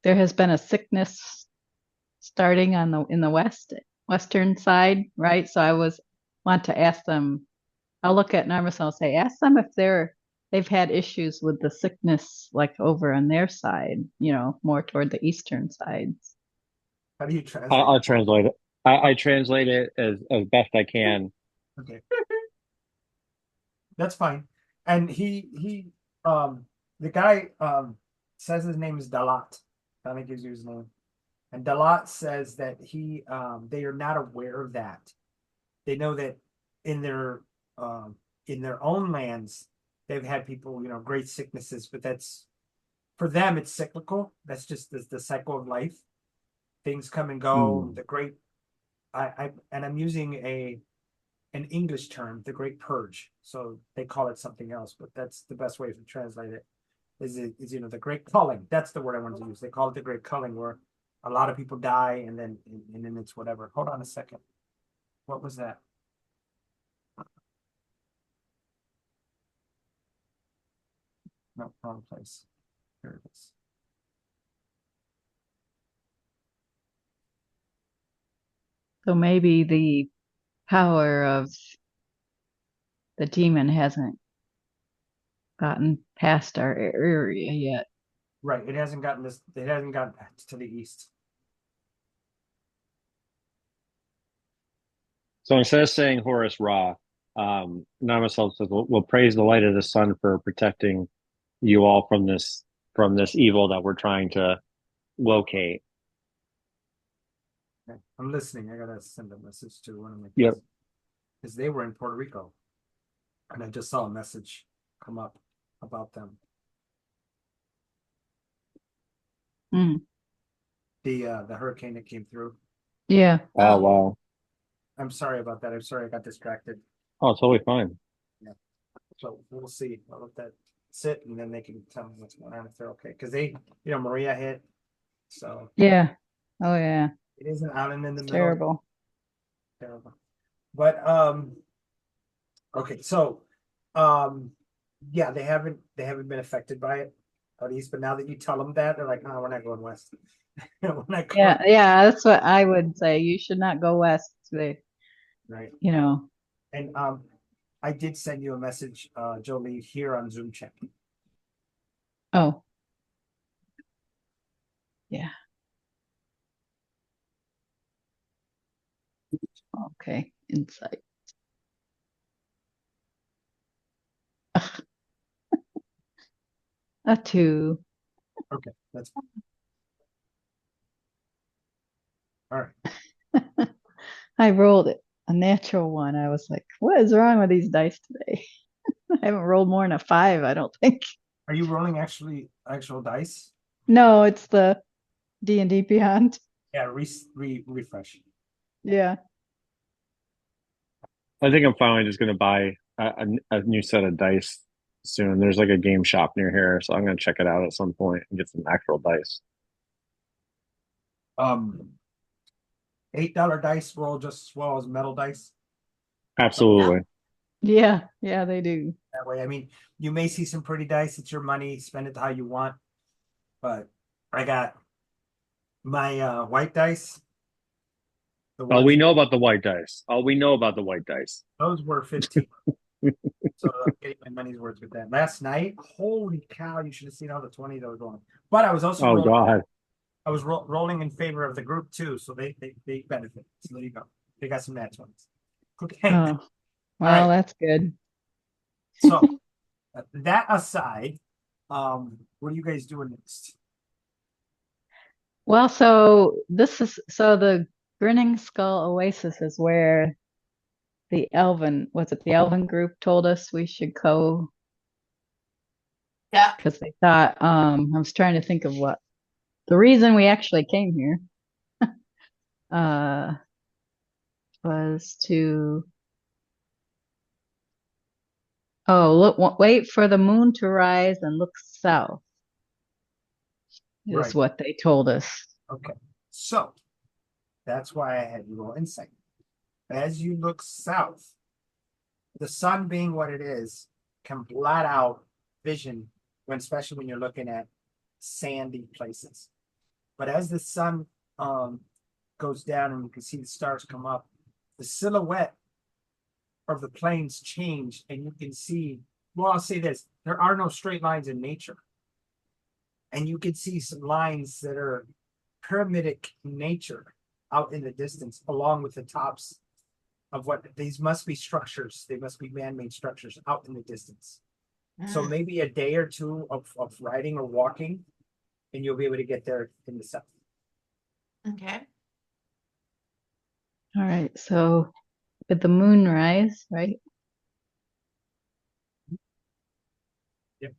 there has been a sickness starting in the western side, right? So want to ask them. I'll look at Narmis and I'll say, ask them if they've had issues with the sickness like over on their side, more toward the eastern sides. How do you translate? I'll translate it. I translate it as best I can. Okay. That's fine. And the guy says his name is Dalat. I think gives you his name. And Dalat says that they are not aware of that. They know that in their own lands they've had people, great sicknesses, but that's for them it's cyclical. That's just the cycle of life. Things come and go. The great I'm using an English term, the Great Purge. So they call it something else, but that's the best way to translate it. Is the Great Culling? That's the word I wanted to use. They call it the Great Culling, where a lot of people die, and then it's whatever. Hold on a second. What was that? No, wrong place. Here it is. So maybe the power of the demon hasn't gotten past our area yet. Right. It hasn't gotten to the east. So instead of saying Horus Ra, Namaste says, we'll praise the light of the sun for protecting you all from this evil that we're trying to locate. Okay. I'm listening. I gotta send a message to one of my kids. Yep. Because they were in Puerto Rico. And I just saw a message come up about them. Mm. The hurricane that came through. Yeah. Oh, wow. I'm sorry about that. I'm sorry I got distracted. Oh, totally fine. Yeah. So we'll see. I'll let that sit, and then they can tell me what's going on if they're okay. Because Maria hit. So Yeah. Oh yeah. it is an island in the middle. Terrible. Terrible. But okay, so yeah, they haven't been affected by it out east, but now that you tell them that, they're like, no, we're not going west. We're not going. Yeah, yeah, that's what I would say. You should not go west. They, Right. And I did send you a message, Jolie, here on Zoom chat. oh. Yeah. Okay. Insight. A 2. Okay, that's all right. I rolled it. A natural 1. I was like, what is wrong with these dice today? I haven't rolled more than a 5, I don't think. Are you rolling actual dice? No, it's the D&D Beyond. Yeah, refresh. Yeah. I think I'm finally just going to buy a new set of dice soon. There's like a game shop near here, so I'm going to check it out at some point and get some actual dice. $8 dice roll just as well as metal dice. Absolutely. Yeah, yeah, they do. That way, I mean, you may see some pretty dice. It's your money. Spend it how you want. But I got my white dice. Oh, we know about the white dice. Oh, we know about the white dice. Those were 15. So I'm getting my money's worth with that. Last night, holy cow, you should have seen all the 20s I was rolling. But I was also Oh, God. I was rolling in favor of the group too, so they benefit. So there you go. They got some nat 20s. Okay. Oh, well, that's good. So that aside, what are you guys doing next? Well, so the Grinning Skull Oasis is where the Elven group told us we should go. Yeah. Because they thought, I was trying to think of what the reason we actually came here was to wait for the moon to rise and look south is Right. what they told us. Okay. So that's why I had you roll insight. As you look south, the sun being what it is, can blot out vision especially when you're looking at sandy places. But as the sun goes down and you can see the stars come up, the silhouette of the plains change, and you can see, well, I'll say this, there are no straight lines in nature. And you can see some lines that are pyramidic in nature out in the distance, along with the tops of what these must be structures. They must be man-made structures out in the distance. So Mm, maybe a day or two of riding or walking, and you'll be able to get there in the south. okay. All right. So with the moonrise, right? Yep.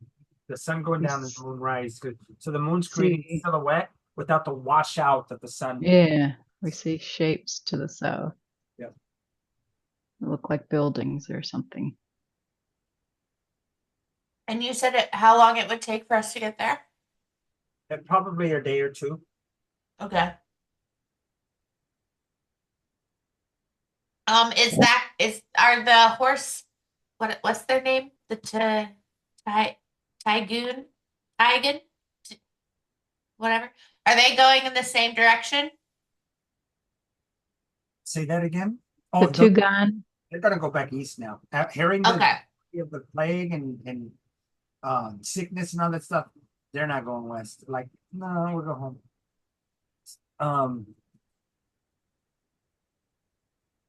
The sun going We down and the moon rise. Good. So the moon's creating see, silhouette without the washout of the sun. yeah, we see shapes to the south. Yep. They look like buildings or something. And you said how long it would take for us to get there? And probably a day or two. Okay. Are the horse what's their name? The Tygoon? Tygon? Whatever. Are they going in the same direction? Say that again. The Oh, two gone. they're gonna go back east now. Hearing Okay. the plague and sickness and all that stuff, they're not going west. Like, no, we'll go home.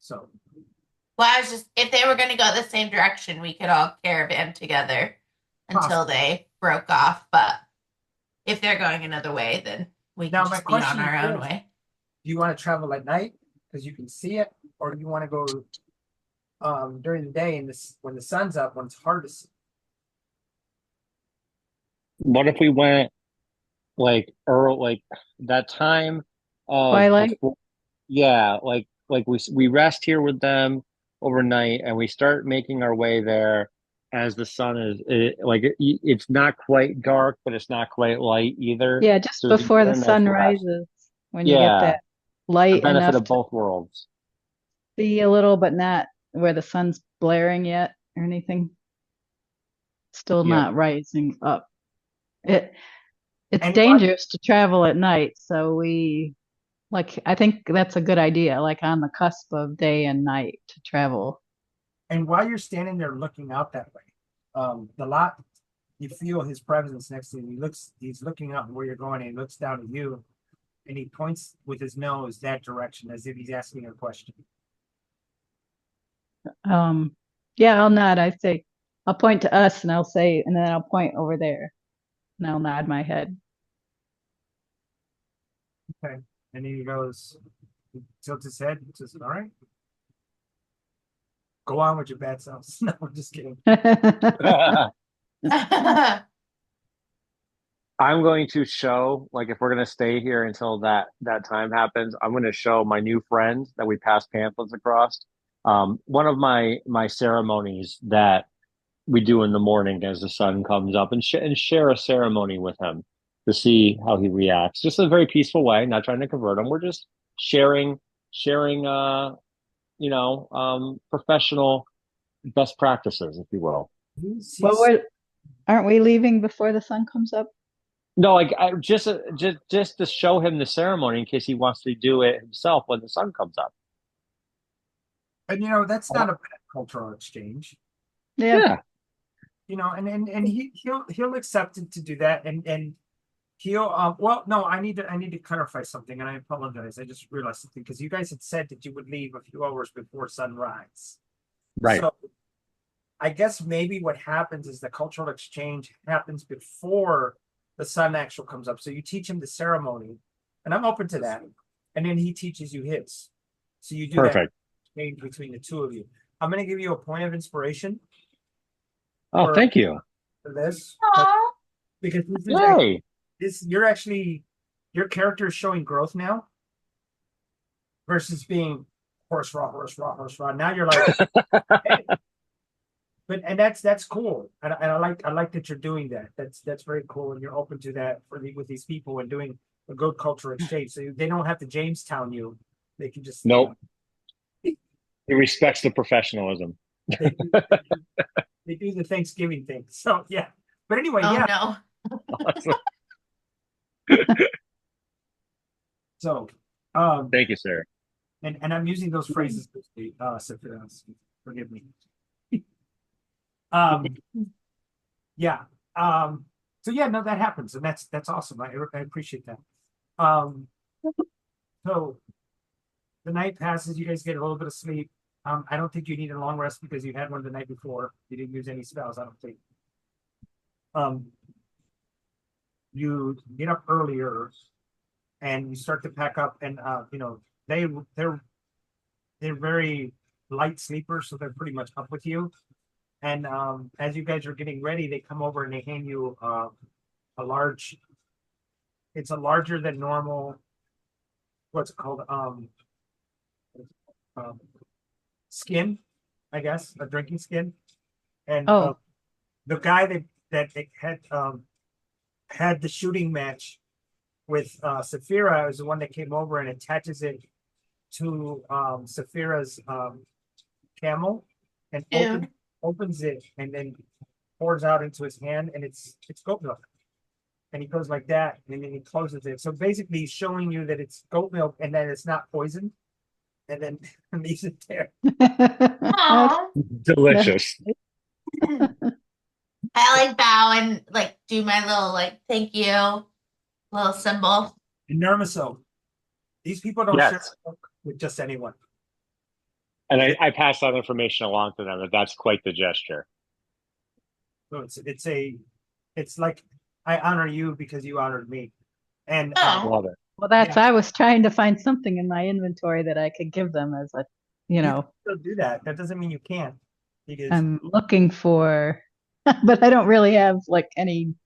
So Well, I was just if they were gonna go the same direction, we could all caravan together until they broke off. But if they're going another way, then we Now can my just be on question our own is, way. do you want to travel at night because you can see it, or do you want to go during the day and this when the sun's up when it's hard to see? What if we went like early, like that time of Twilight. before? Yeah, like we rest here with them overnight, and we start making our way there as the sun it's not quite dark, but it's not quite light either. Yeah, just So we can before get the a nice sun rest. rises, when you get Yeah, that the light benefit enough of to both worlds. see a little, but not where the sun's blaring yet or anything. Still Yep. not rising up. It it's And while, dangerous to travel at night, so I think that's a good idea, like on the cusp of day and night to travel. and while you're standing there looking out that way, the lot you feel his presence next to you. He's looking up where you're going, and he looks down at you, and he points with his nose that direction as if he's asking a question. Yeah, I'll nod. I say, I'll point to us and I'll say, and then I'll point over there and I'll nod my head. Okay. And then he goes, he tilts his head and says, all right. Go on with your bad selves. No, I'm just kidding. I'm going to show, like, if we're going to stay here until that time happens, I'm going to show my new friend that we passed pamphlets across. One of my ceremonies that we do in the morning as the sun comes up, and share a ceremony with him to see how he reacts. Just a very peaceful way, not trying to convert him. We're just sharing professional best practices, if you will. Well, aren't we leaving before the sun comes up? No, just to show him the ceremony in case he wants to do it himself when the sun comes up. And that's not a bad cultural exchange. Yeah. Yeah. And he'll accept it to do that, and he'll well, no, I need to clarify something, and I apologize. I just realized something because you guys had said that you would leave a few hours before sunrise. Right. So I guess maybe what happens is the cultural exchange happens before the sun actually comes up. So you teach him the ceremony, and I'm open to that. And then he teaches you his. So you do that Perfect. exchange between the two of you. I'm going to give you a point of inspiration Oh, for, thank you. for this Aw. because this is Yay. your character is showing growth now versus being horse raw. Now you're like, hey. And that's cool, and I like that you're doing that. That's very cool, and you're open to that with these people and doing a good cultural exchange. So they don't have to Jamestown you; they can just Nope. He respects the professionalism. they, do, they do the Thanksgiving thing. So yeah, but anyway, Oh yeah. no. Awesome. So Thank you, sir. and I'm using those phrases. Forgive me. Yeah. So yeah, no, that happens, and that's awesome. I appreciate that. So the night passes, you guys get a little bit of sleep. I don't think you need a long rest because you had one the night before. You didn't use any spells, I don't think. you get up earlier and you start to pack up, and they they're very light sleepers, so they're pretty much up with you. And as you guys are getting ready, they come over and they hand you a large. It's a larger than normal. What's it called? Um, skin, I guess, a drinking skin. And Oh. the guy that had the shooting match with Saphira is the one that came over and attaches it to Saphira's camel and Ew. opens it and then pours out into his hand, and it's goat milk. And he goes like that, and then he closes it. So basically, he's showing you that it's goat milk and that it's not poison, and then leaves it there. Aw. Delicious. I like bow and like do my little like thank you little symbol. And Nermiso, these people don't share Yes. milk with just anyone. And I pass that information along to them that that's quite the gesture. So it's like I honor you because you honored me. And Oh. Love it. Well, that's, Yeah. I was trying to find something in my inventory that I could give them as a, you you know, can still do that. That doesn't mean you can't. Because I'm looking for, but I don't really have like anything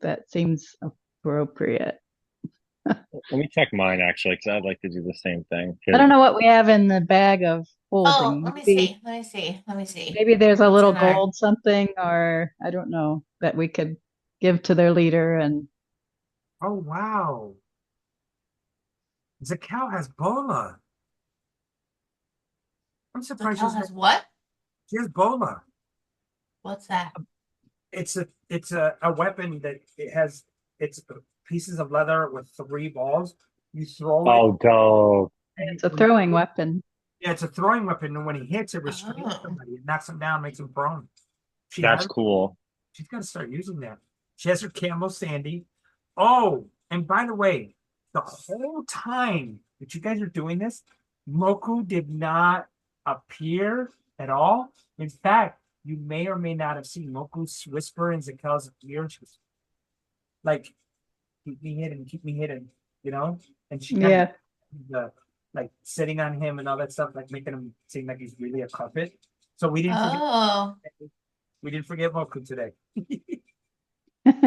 that seems appropriate. Let me check mine actually, because I'd like to do the same thing. I don't know what we have in the bag of Oh, holding. let me Maybe, see. Let me see. Let me see. maybe there's a What's little in our- gold something, or I don't know, that we could give to their leader. And oh wow. Zakal has Bola. I'm The surprised hell has what? she has Bola. What's that? It's a weapon that it's pieces of leather with 3 balls. You throw it. Oh, dope. And it's a throwing weapon. Yeah, it's a throwing weapon, and when he hits, it restrains Oh. somebody. It knocks him down, makes him prone. She That's has cool. She's got to start using that. She has her camel Sandy. Oh, and by the way, the whole time that you guys are doing this, Moku did not appear at all. In fact, you may or may not have seen Moku whisper in Zakel's ear. She was like, keep me hidden, And she kind Yeah. of like sitting on him and all that stuff, like making him seem like he's really a puppet. So we didn't forget Oh. Moku today.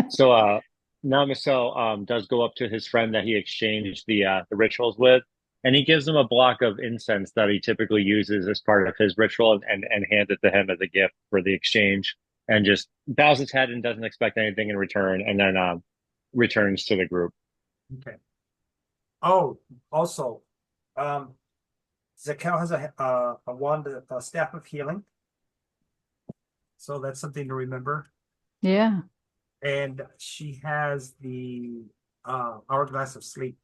So Namiso does go up to his friend that he exchanged the rituals with, and he gives him a block of incense that he typically uses as part of his ritual, and hands it to him as a gift for the exchange, and just bows his head and doesn't expect anything in return, and then returns to the group. Okay. Oh, also, Zakel has a wand, a staff of healing. So that's something to remember. Yeah. And she has the hourglass of sleep.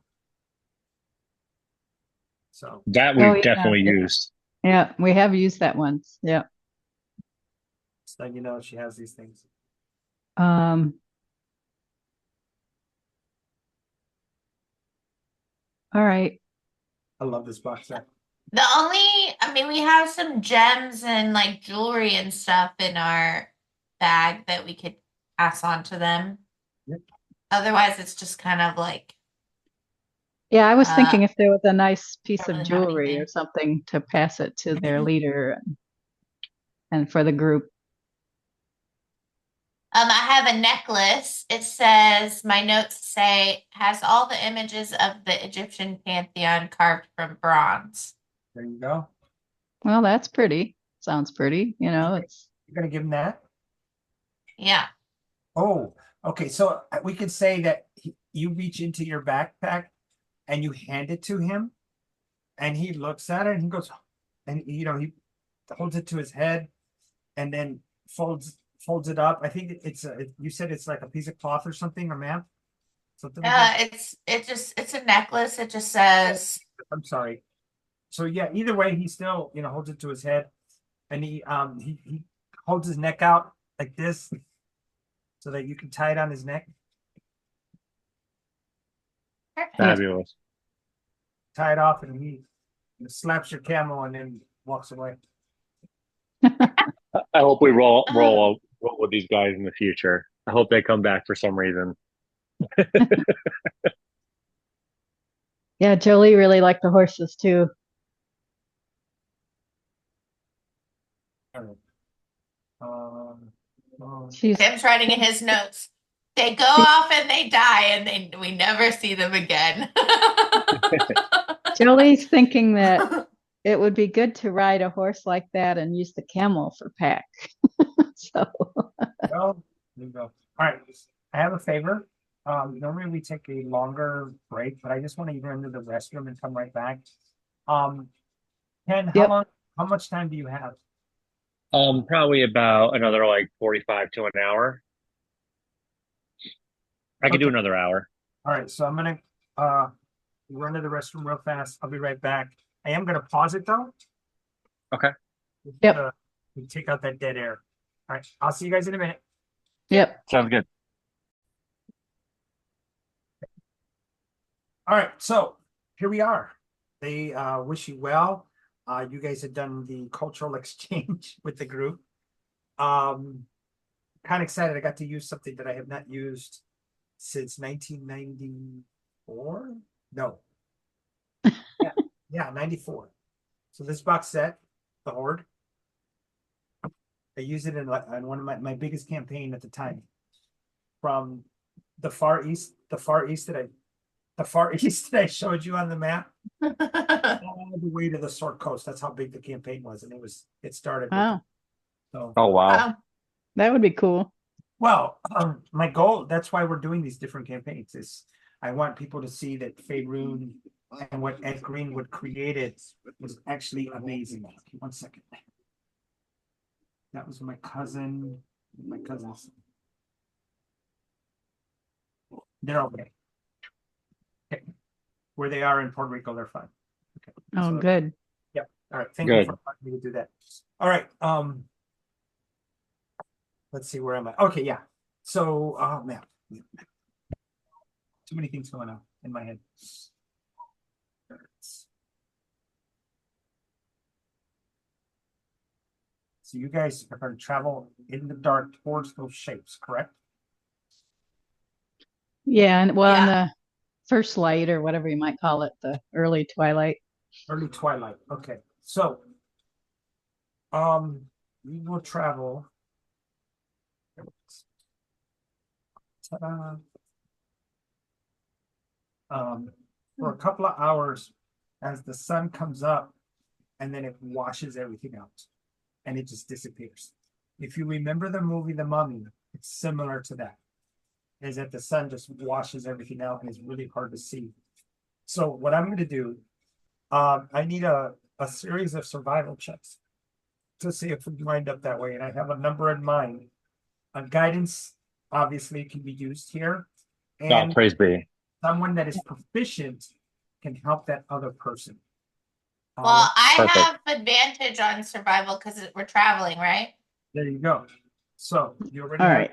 So That Oh, we've yeah. definitely used. Yeah, we have used that once. Yeah. she has these things. Um, all right. I love this box set. We have some gems and like jewelry and stuff in our bag that we could pass on to them. Yep. Otherwise, it's just kind of like, Yeah, I was Uh, thinking if there was a nice piece don't of really have jewelry anything. or something to pass it to their leader and for the group. I have a necklace. It says, my notes say, has all the images of the Egyptian pantheon carved from bronze. There you go. Well, that's pretty. Sounds pretty. It's You're gonna give him that? Yeah. Oh, okay. So we could say that you reach into your backpack and you hand it to him, and he looks at it and he goes, and he holds it to his head, and then folds it up. I think you said it's like a piece of cloth or something, or map, something like that. It's a necklace. It just says, I'm sorry. So yeah, either way, he still holds it to his head, and he holds his neck out like this, so that you can tie it on his neck. perfect. Fabulous. Tie it off, and he slaps your camel and then walks away. I hope we roll roll with these guys in the future. I hope they come back for some reason. Yeah, Jolie really liked the horses too. All right. She's Tim's writing in his notes. They go off and they die, and we never see them again. Jolie's thinking that it would be good to ride a horse like that and use the camel for pack. So well, there you go. All right. I have a favor. Normally we take a longer break, but I just want to run to the restroom and come right back. Ken, Yep. how much time do you have? Probably about another like 45 to an hour. I could do Okay. another hour. All right, so I'm gonna run to the restroom real fast. I'll be right back. I am gonna pause it though. Okay. Yep. Take out that dead air. All right, I'll see you guys in a minute. Yep. Sounds good. All right, so here we are. They wish you well. You guys had done the cultural exchange with the group. Kind of excited. I got to use something that I have not used since 1994. No. Yeah, 94. So this box set, the Horde. I used it in one of my biggest campaign at the time. From the far east that I showed you on the map, all the way to the Sword Coast. That's how big the campaign was, and it started. Wow. So, Oh wow. That would be cool. well, my goal. That's why we're doing these different campaigns. Is I want people to see that Faerun and what Ed Greenwood created was actually amazing. One second. That was my cousin. My cousins. They're okay. Okay. Where they are in Puerto Rico, they're fine. Okay. Oh, So- good. Yep. All right. Thank you Good. for letting me to do that. All right. Let's see where am I? Okay, yeah. So, oh man, too many things going on in my head. So you guys are going to travel in the dark towards those shapes, correct? Yeah, and well, in Yeah. the first light or whatever you might call it, the early twilight. Early twilight. Okay. So, we will travel. Ta-da. For a couple of hours as the sun comes up, and then it washes everything out and it just disappears. If you remember the movie The Mummy, it's similar to that. Is that the sun just washes everything out and it's really hard to see. So what I'm going to do, I need a series of survival checks to see if we wind up that way. And I have a number in mind. Guidance obviously can be used here. Oh, And praise be. someone that is proficient can help that other person. Well, I Perfect. have advantage on survival because we're traveling, right? There you go. So you already All have, right.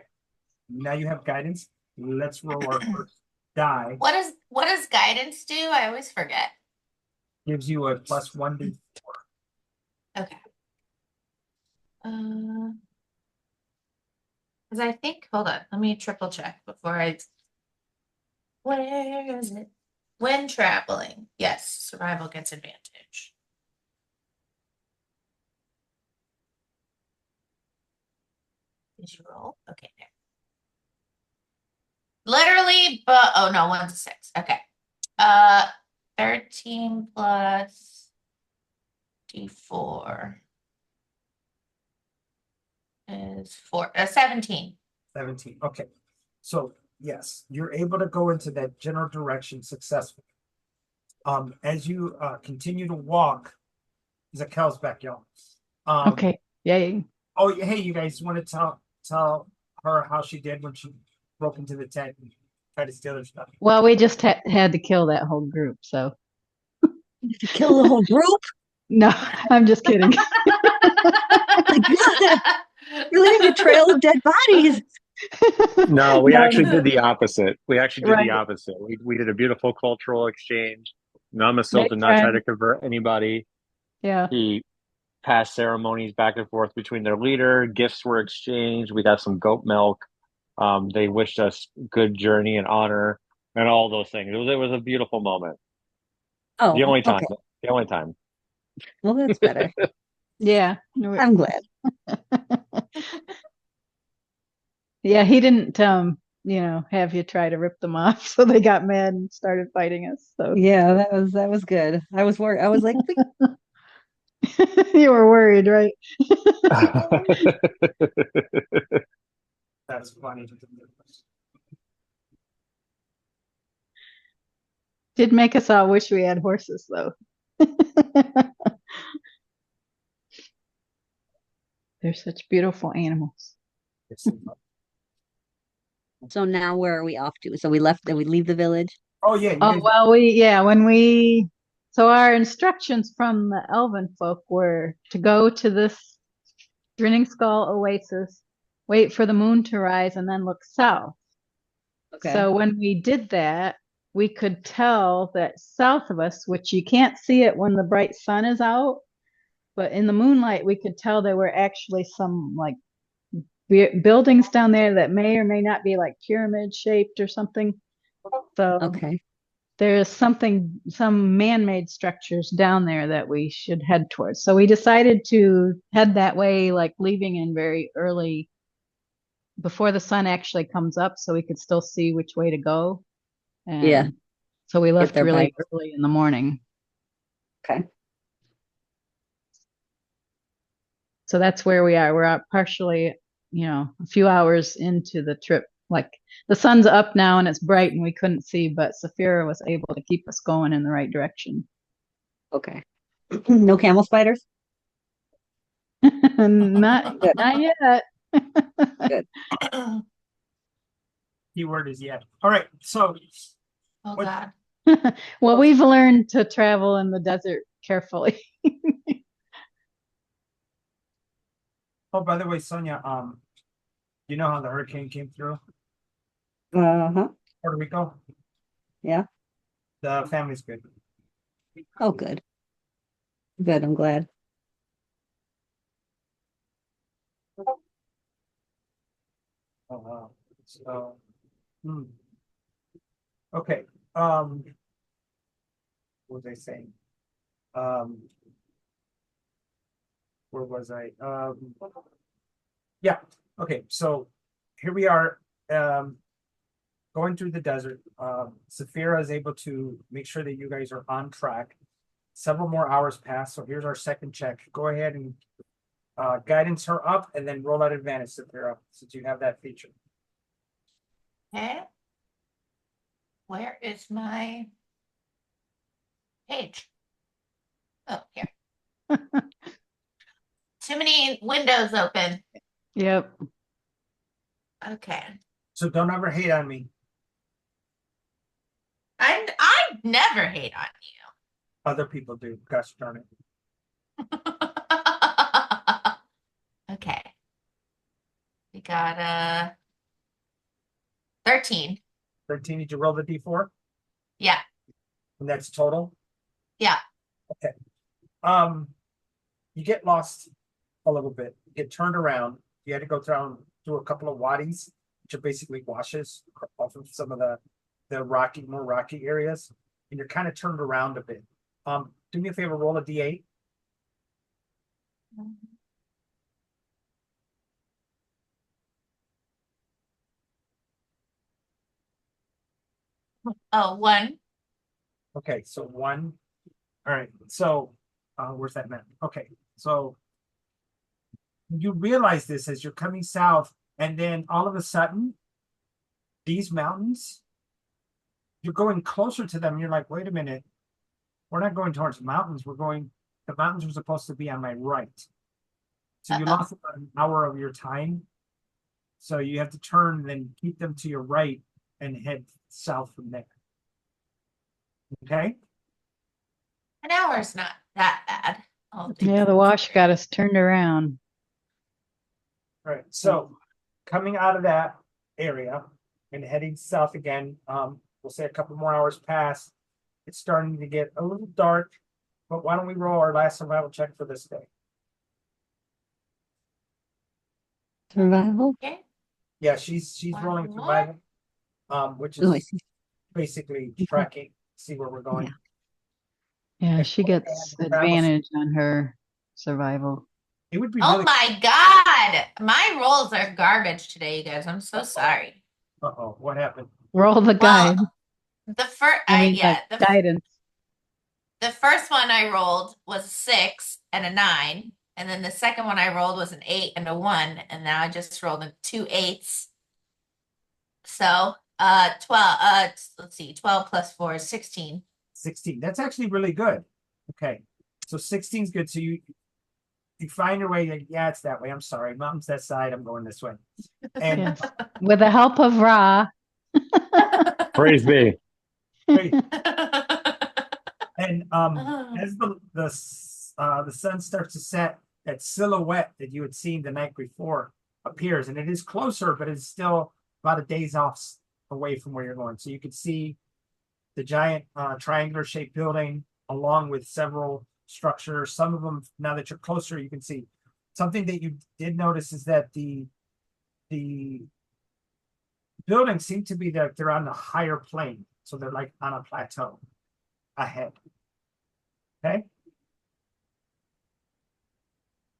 now you have guidance. Let's roll our first die. What does guidance do? I always forget. Gives you a +1d4. Okay. Because I think, hold on, let me triple check before I. Where is it? When traveling, yes, survival gets advantage. Did you roll? Okay, there. Literally, but oh no, 1 to 6. Okay. 13 plus D4 is 17. 17. Okay. So yes, you're able to go into that general direction successfully. As you continue to walk, Zakel's back, y'all. Okay. Yay. Oh, hey, you guys want to tell her how she did when she broke into the tent and tried to steal her stuff? Well, we just had to kill that whole group. So To kill the whole group? no, I'm just kidding. You're leaving a trail of dead bodies. No, we No, actually did the opposite. We actually did Right. the opposite. We did a beautiful cultural exchange. Namasil Next did not try time. to convert anybody. Yeah. He past ceremonies back and forth between their leader. Gifts were exchanged. We got some goat milk. They wished us good journey and honor and all those things. It was a beautiful moment. The Oh, only time. okay. The only time. Well, that's better. Yeah. I'm glad. Yeah, he didn't have you try to rip them off, so they got mad and started fighting us. So Yeah, that was good. I was worried. I was like, you were worried, right? That's funny. Did make us all wish we had horses, though. They're such beautiful animals. so now where are we off to? So we left. Did we leave the village? Oh yeah, you Oh, guys, well, so our instructions from the elven folk were to go to this Grinning Skull Oasis, wait for the moon to rise, and then look south. Okay. So when we did that, we could tell that south of us, which you can't see it when the bright sun is out, but in the moonlight, we could tell there were actually some like buildings down there that may or may not be like pyramid shaped or something. So Okay. there's some man-made structures down there that we should head towards. So we decided to head that way, like leaving in very early before the sun actually comes up so we could still see which way to go. And Yeah. so we left there really by- early in the morning. Okay. So that's where we are. We're out partially, a few hours into the trip. Like the sun's up now and it's bright and we couldn't see, but Saphira was able to keep us going in the right direction. Okay. No camel spiders? Not Good. not yet. keyword is yet. All right, so Oh What- God. Well, we've learned to travel in the desert carefully. oh, by the way, Sonia, you know how the hurricane came through Uh-huh. Puerto Rico? Yeah. The family's good. Oh, good. Good. I'm glad. Oh wow. So, hmm. Okay. What was I saying? Where was I? Yeah. Okay. So here we are, going through the desert. Saphira is able to make sure that you guys are on track. Several more hours pass. So here's our second check. Go ahead and guidance her up and then roll out advantage, Saphira, since you have that feature. Okay. Where is my page? Oh, here. Too many windows open. Yep. Okay. So don't ever hate on me. I never hate on Other people do. Gosh darn it. you. Okay. We got 13. 13, did you roll the D4? Yeah. And that's total? Yeah. Okay. You get lost a little bit, you get turned around. You had to go through a couple of wadis, which are basically washes off of some of the more rocky areas, and you're kind of turned around a bit. Do me a favor, roll a D8. Oh, 1. Okay, so 1. All right, so where's that map? Okay, so you realize this as you're coming south, and then all of a sudden, these mountains, you're going closer to them. You're like, wait a minute, we're not going towards mountains. The mountains were supposed to be on my right. So you lost about an hour of your time. So you have to turn and then keep them to your right and head south from there. Okay? An hour's not that bad. Oh, Yeah, the wash got us turned around. All right. So coming out of that area and heading south again, we'll say a couple more hours pass. It's starting to get a little dark, but why don't we roll our last survival check for this day? Survival. Okay. Yeah, she's rolling One more. survival, which Oh, I is see. basically tracking, see where we're going. Yeah, And she gets travel- advantage on her survival. It would be Oh really. my God. My rolls are garbage today, you guys. I'm so sorry. Uh-oh, what happened? Roll the guide. Well, the first, I mean, yeah, guidance. the first one I rolled was a 6 and a 9, and then the second one I rolled was an 8 and a 1, and now I just rolled a 2 8s. So, 12. Let's see, 12 plus 4 is 16. 16. That's actually really good. Okay, so 16 is good. So you find your way. Like, yeah, it's that way. I'm sorry, mom's that side. I'm going this way. And Yes. With the help of Ra. Praise be. great. And as the sun starts to set, that silhouette that you had seen the night before appears, and it is closer, but it's still about a day's off away from where you're going. So you can see the giant triangular shaped building along with several structures. Some of them, now that you're closer, you can see. Something that you did notice is that the buildings seem to be that they're on the higher plane, so they're like on a plateau ahead. Okay,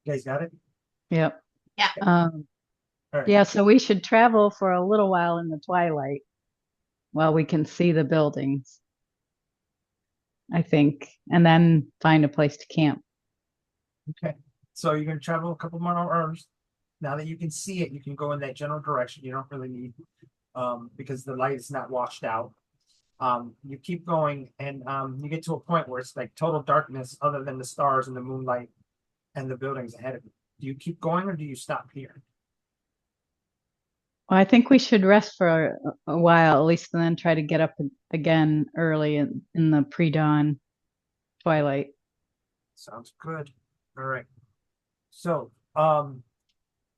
you guys got it? Yep. Yeah. All right. Yeah, so we should travel for a little while in the twilight while we can see the buildings, I think, and then find a place to camp. Okay, so you're gonna travel a couple more hours. Now that you can see it, you can go in that general direction. You don't really need, because the light is not washed out. You keep going, and you get to a point where it's like total darkness, other than the stars and the moonlight and the buildings ahead of you. Do you keep going or do you stop here? Well, I think we should rest for a while at least, and then try to get up again early in the pre-dawn twilight. Sounds good. All right. So,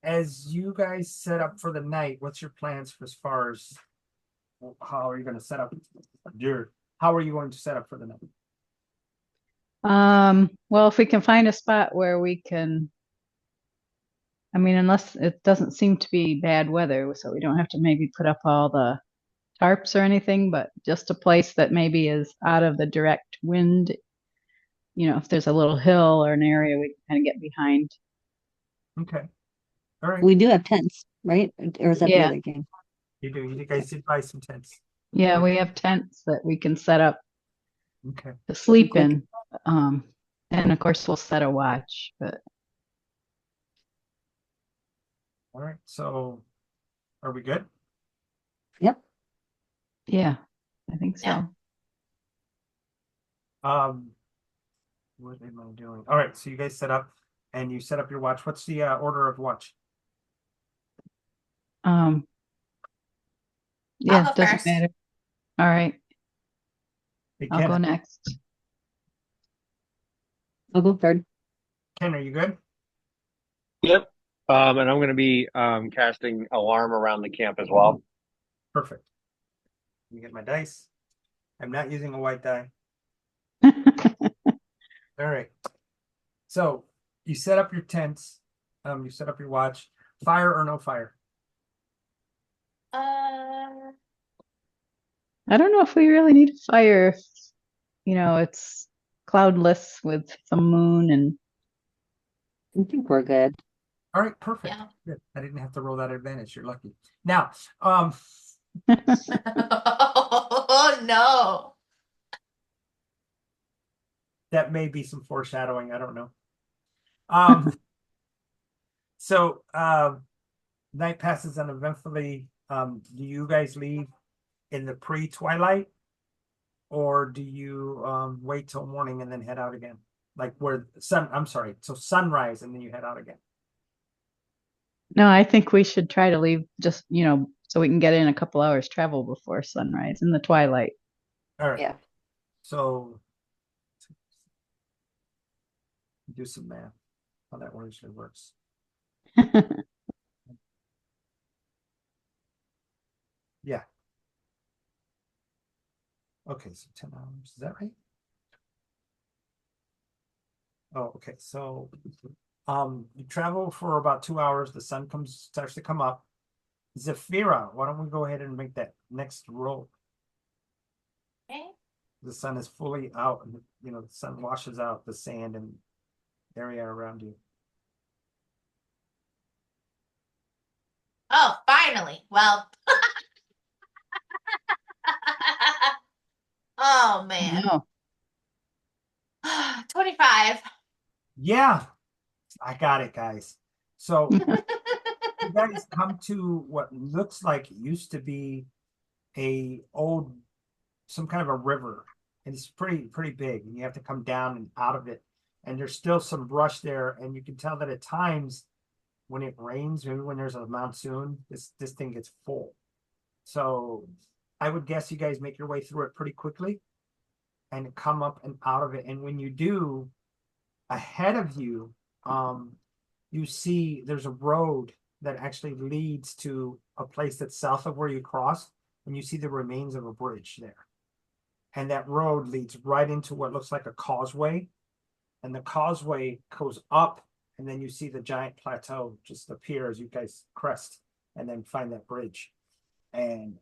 as you guys set up for the night, what's your plans for as far as how are you going to set up how are you going to set up for the night? Well, if we can find a spot where we can, I mean, unless it doesn't seem to be bad weather, so we don't have to maybe put up all the tarps or anything, but just a place that maybe is out of the direct wind. You know, if there's a little hill or an area we can kind of get behind. Okay. All right. We do have tents, right? Or is that the Yeah. other game? You do. You guys did buy some tents. Yeah, we have tents that we can set up Okay. to sleep Quick. in. And of course we'll set a watch, but All right. So are we good? Yep. yeah, I think so. Yeah. What am I doing? All right. So you guys set up and you set up your watch. What's the order of watch? Yeah, go doesn't first. matter. All right, Hey, I'll go Ken, next. I'll go third. Ken, are you good? Yep. And I'm going to be casting alarm around the camp as well. Perfect. Let me get my dice. I'm not using a white die. All right. So you set up your tents. You set up your watch. Fire or no fire? I don't know if we really need a fire. If, you know, it's cloudless with some moon and I think we're good. All right, perfect. Yeah. Good. I didn't have to roll that advantage. You're lucky. Now, Oh no. that may be some foreshadowing. I don't know. Um, so night passes uneventfully. Do you guys leave in the pre-twilight, or do you wait till morning and then head out again? Like where I'm sorry, so sunrise and then you head out again. no, I think we should try to leave just, you know, so we can get in a couple hours travel before sunrise in the twilight. All right. Yeah. So do some math. How that usually works. Yeah. Okay, so 10 hours. Is that right? Oh, okay. So You travel for about 2 hours. The sun starts to come up. Zafira, why don't we go ahead and make that next roll? Okay. The sun is fully out, and the sun washes out the sand and area around you. Oh, finally. Well, oh man. No. 25. Yeah, I got it, guys. So you guys come to what looks like it used to be some kind of a river, and it's pretty big, and you have to come down and out of it, and there's still some brush there, and you can tell that at times when it rains, maybe when there's a monsoon, this thing gets full. So I would guess you guys make your way through it pretty quickly and come up and out of it. And when you do, ahead of you, you see there's a road that actually leads to a place that's south of where you crossed, and you see the remains of a bridge there. And that road leads right into what looks like a causeway, and the causeway goes up, and then you see the giant plateau just appear as you guys crest and then find that bridge. And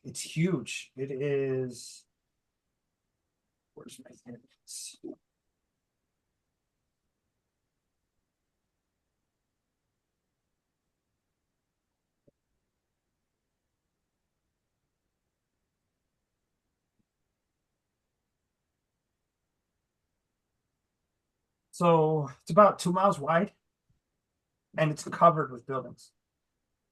it's huge. It is, where's my hands? So it's about 2 miles wide, and it's covered with buildings.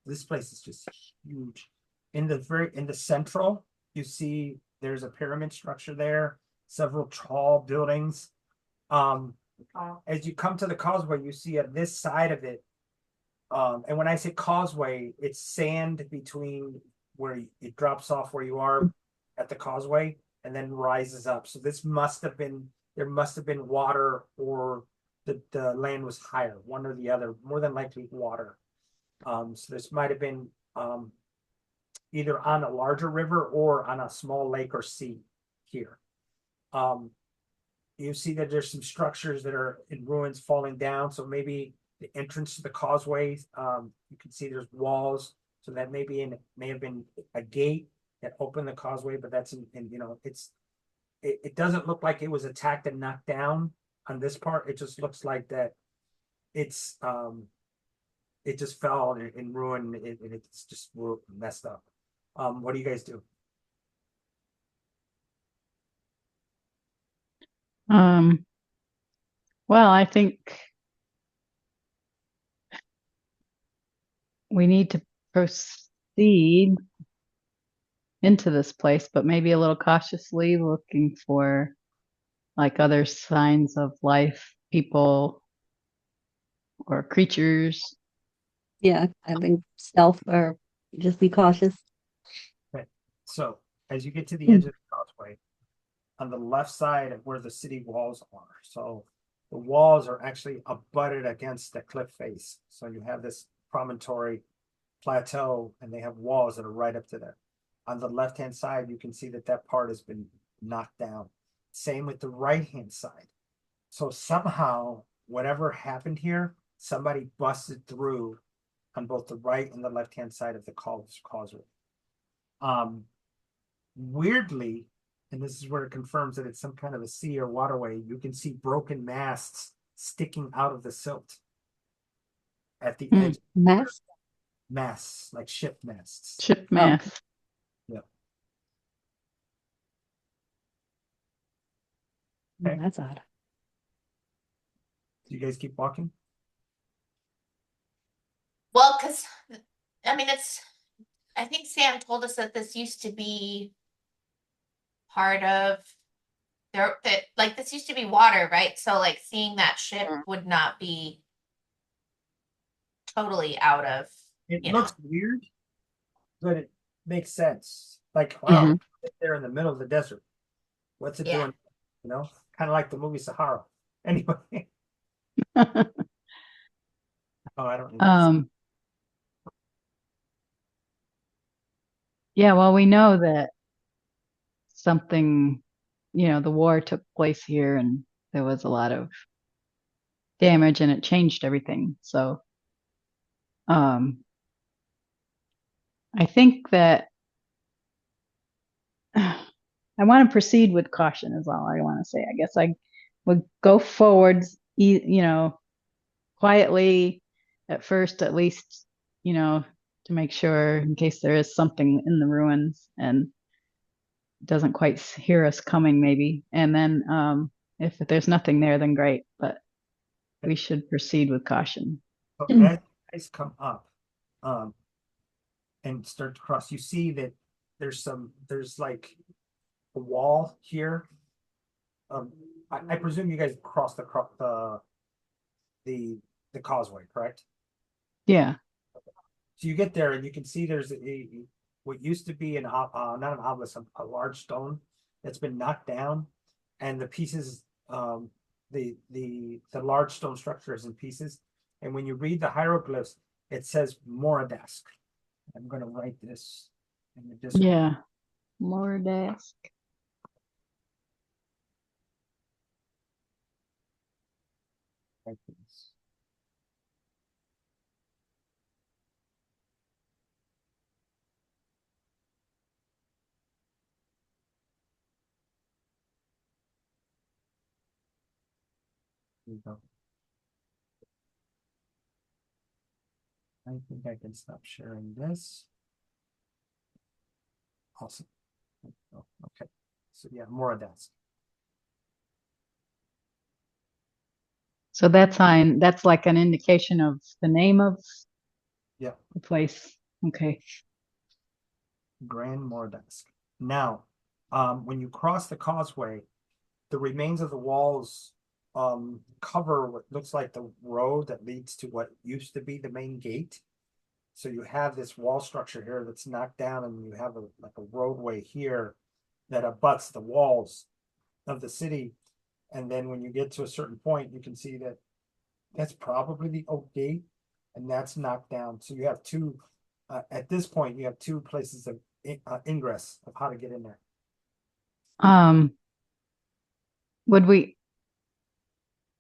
This place is just huge. In the central, you see there's a pyramid structure there, several tall buildings. Um, as you come to the causeway, you see at this side of it, and when I say causeway, it's sand between where it drops off where you are at the causeway and then rises up. So there must have been water, or the land was higher, one or the other, more than likely water. So this might have been either on a larger river or on a small lake or sea here. You see that there's some structures that are in ruins falling down. So maybe the entrance to the causeway, you can see there's walls. So that may have been a gate that opened the causeway, but that's it doesn't look like it was attacked and knocked down on this part. It just looks like that it's it just fell in ruin, and it's just messed up. What do you guys do? Well, I think we need to proceed into this place, but maybe a little cautiously, looking for like other signs of life, people or creatures. Yeah, I think stealth or just be cautious. Okay. So as you get to the edge of the causeway, on the left side of where the city walls are, so the walls are actually abutted against the cliff face. So you have this promontory plateau, and they have walls that are right up to there. On the left-hand side, you can see that part has been knocked down. Same with the right-hand side. So somehow, whatever happened here, somebody busted through on both the right and the left-hand side of the causeway. Weirdly, and this is where it confirms that it's some kind of a sea or waterway, you can see broken masts sticking out of the silt at the edge. Mass? Masts, like ship masts. Ship mass. Yeah. Oh, Okay. that's odd. Do you guys keep walking? Well, because I mean, I think Sam told us that this used to be part of that, like this used to be water, right? So like seeing that ship would not be totally out of, It you looks know. weird, but it makes sense. Like, wow, it's there in the middle of the desert. What's it Yeah. doing? Kind of like the movie Sahara. Anyway. Oh, I don't need this. Yeah, well, we know that something, the war took place here, and there was a lot of damage and it changed everything. So um I think that I want to proceed with caution is all I want to say. I guess I would go forwards, quietly at first, at least, to make sure in case there is something in the ruins and doesn't quite hear us coming, maybe. And then if there's nothing there, then great. But we should proceed with caution. But as you guys come up, and start to cross, you see that there's like a wall here. I presume you guys crossed the causeway, correct? Yeah. So you get there and you can see there's what used to be not an obelisk, a large stone that's been knocked down, and the pieces, the large stone structure is in pieces. And when you read the hieroglyphs, it says Moradask. I'm going to write this in the Discord. Yeah. More desk. Write this. There you go. I think I can stop sharing this. Awesome. Oh, okay. So yeah, Moradask. So that's like an indication of the name of Yeah. the place. Okay. Grand Moradask. Now, when you cross the causeway, the remains of the walls cover what looks like the road that leads to what used to be the main gate. So you have this wall structure here that's knocked down, and you have like a roadway here that abuts the walls of the city. And then when you get to a certain point, you can see that that's probably the oak gate, and that's knocked down. So you have two, at this point, you have two places of ingress of how to get in there. Would we,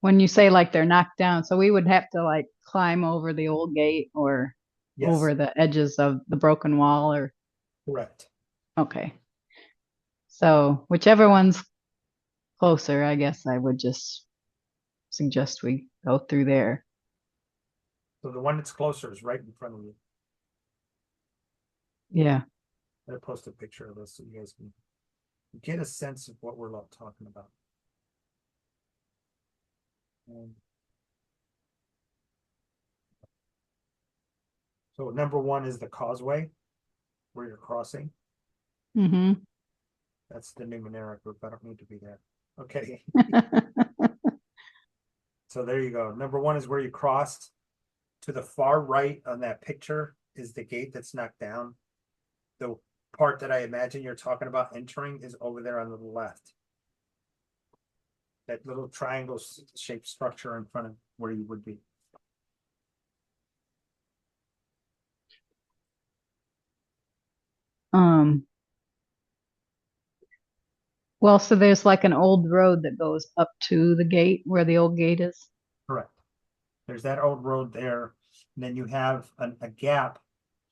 when you say like they're knocked down, so we would have to like climb over the old gate or Yes, over the edges of the broken wall or correct. okay. So whichever one's closer, I guess I would just suggest we go through there. So the one that's closer is right in front of you. Yeah. I'll post a picture of this so you guys can get a sense of what we're talking about. So number one is the causeway where you're crossing. Mm-hmm. That's the numeric group. I don't need to be there. Okay. So there you go. Number one is where you crossed. To the far right on that picture is the gate that's knocked down. The part that I imagine you're talking about entering is over there on the left. That little triangle shaped structure in front of where you would be. Well, so there's like an old road that goes up to the gate where the old gate is. Correct. There's that old road there. And then you have a gap.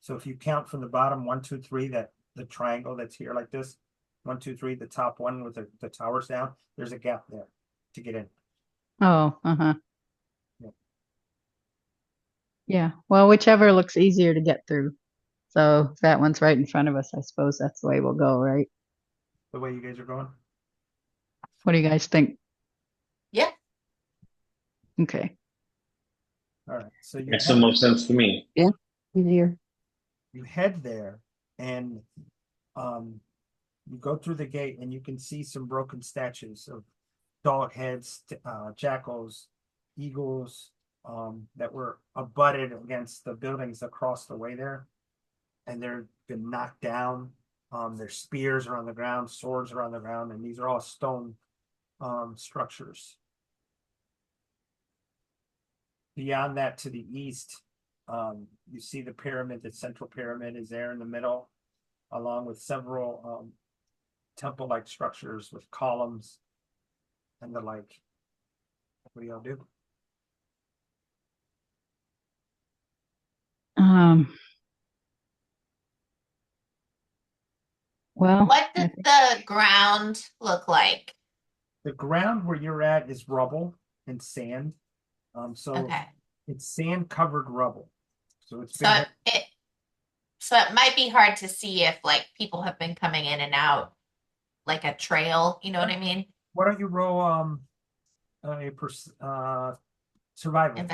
So if you count from the bottom, 1, 2, 3, that the triangle that's here like this, 1, 2, 3, the top one with the towers down, there's a gap there to get in. Oh, uh-huh. Yeah. Yeah. Well, whichever looks easier to get through. So if that one's right in front of us, I suppose that's the way we'll go, right? The way you guys are going. What do you guys think? Yeah. Okay. All right. So you Makes the most sense to me. Easier. you head there and you go through the gate and you can see some broken statues of dog heads, jackals, eagles, that were abutted against the buildings across the way there. And they've been knocked down. Their spears are on the ground, swords are on the ground, and these are all stone structures. Beyond that, to the east, you see the pyramid. The central pyramid is there in the middle, along with several temple-like structures with columns and the like. What do y'all do? Well, What I does think the ground look like? The ground where you're at is rubble and sand. So Okay. it's sand covered rubble. So it's So been it so it might be hard to see if like people have been coming in and out like a trail, you know what I mean? why don't you roll survival? Oh,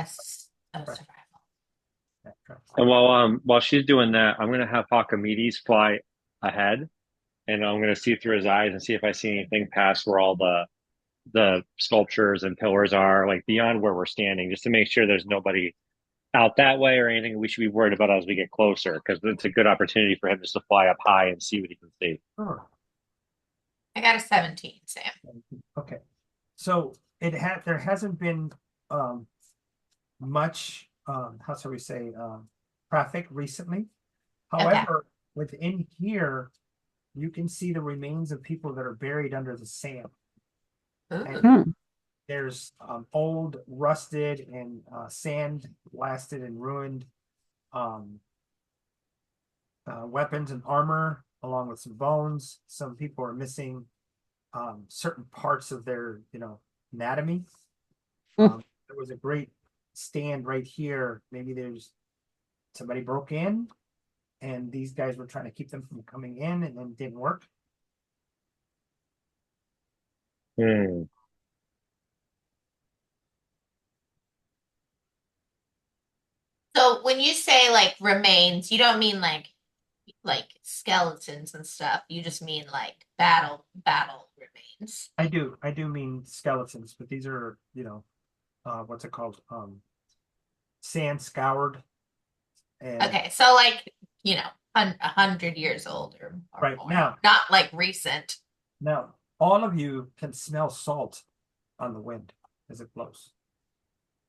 Right. survival. And while she's doing that, I'm gonna have Hawkimedes fly ahead, and I'm gonna see through his eyes and see if I see anything past where all the sculptures and pillars are, like beyond where we're standing, just to make sure there's nobody out that way or anything we should be worried about as we get closer, because it's a good opportunity for him just to fly up high and see what he can see. Sure. I got a 17, Sam. Okay. So there hasn't been much how shall we say traffic recently. However, within here you can see the remains of people that are buried under the sand. Ooh. There's old, rusted, and sand blasted and ruined weapons and armor, along with some bones. Some people are missing certain parts of their, anatomy. There was a great stand right here. Maybe there's somebody broke in, and these guys were trying to keep them from coming in, and then didn't work. Hmm. So when you say like remains, you don't mean like skeletons and stuff. You just mean like battle remains. I do mean skeletons, but these are, what's it called? Sand scoured. And Okay, so like, 100 years old or right more. now, Not like recent. all of you can smell salt on the wind as it blows.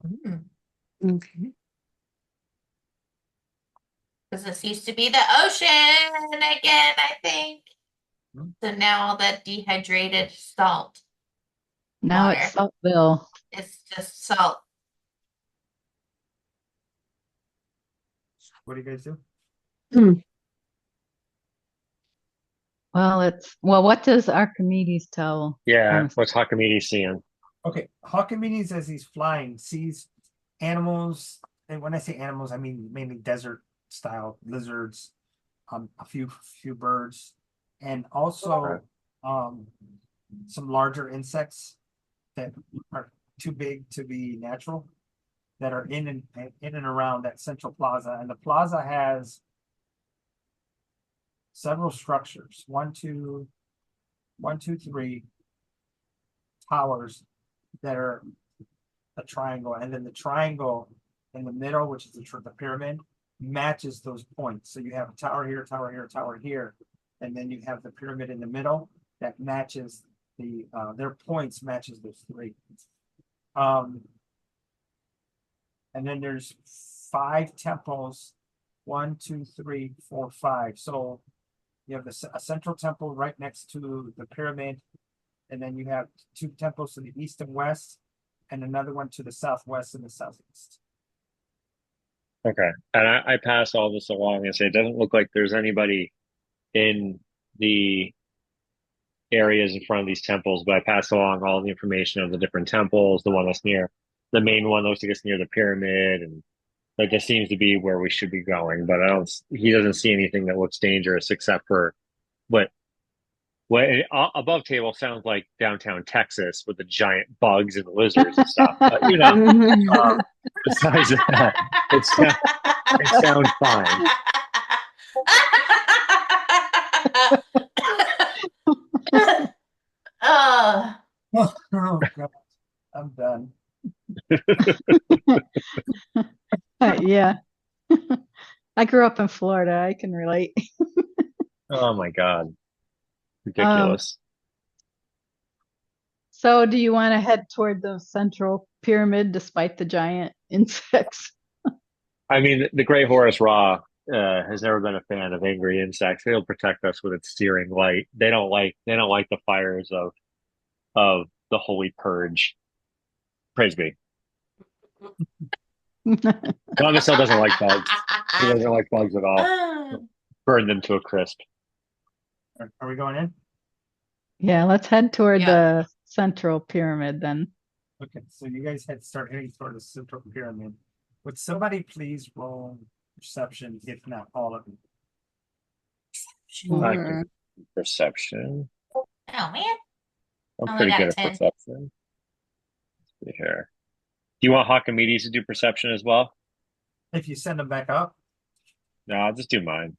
Okay. Because this used to be the ocean again, I think. So now all that dehydrated salt now water. it's Saltville. It's just salt. What do you guys do? Well, what does Archimedes tell Yeah, us? what's Hawkimedes seeing? Okay, Hawkimedes, as he's flying, sees animals, and when I say animals, I mean mainly desert style lizards, a few birds, and also some larger insects that are too big to be natural, that are in and around that central plaza. And the plaza has several structures, one, two, three towers that are a triangle, and then the triangle in the middle, which is the pyramid, matches those points. So you have a tower here, tower here, tower here, and then you have the pyramid in the middle that matches their points matches those three. And then there's 5 temples, 1, 2, 3, 4, 5. So you have a central temple right next to the pyramid, and then you have 2 temples to the east and west, and another one to the southwest and the southeast. Okay. And I pass all this along and say it doesn't look like there's anybody in the areas in front of these temples, but I pass along all the information of the different temples, the one that's near the main one looks like it's near the pyramid, and like this seems to be where we should be going, but he doesn't see anything that looks dangerous except for what above table sounds like downtown Texas with the giant bugs and lizards and stuff. Besides that, it sounds fine. Oh, Oh, God. I'm done. Yeah. I grew up in Florida. I can relate. Oh my God. Ridiculous. So do you want to head toward the central pyramid despite the giant insects? I mean, the Great Horus Ra has never been a fan of angry insects. It'll protect us with its searing light. They don't like the fires of the Holy Purge. Praise be. Donoso doesn't like bugs. He doesn't like bugs at all. Burn them to a crisp. Are we going in? Yeah, let's head toward Yeah. the central pyramid then. Okay, so you guys had to start heading toward the central pyramid. Would somebody please roll perception, if not all of you? I Sure. can perception. Oh man. I'm Only pretty got good a at 10. perception. Let's see here. Do you want Hawkimedes to do perception as well? If you send them back up, No, I'll just do mine.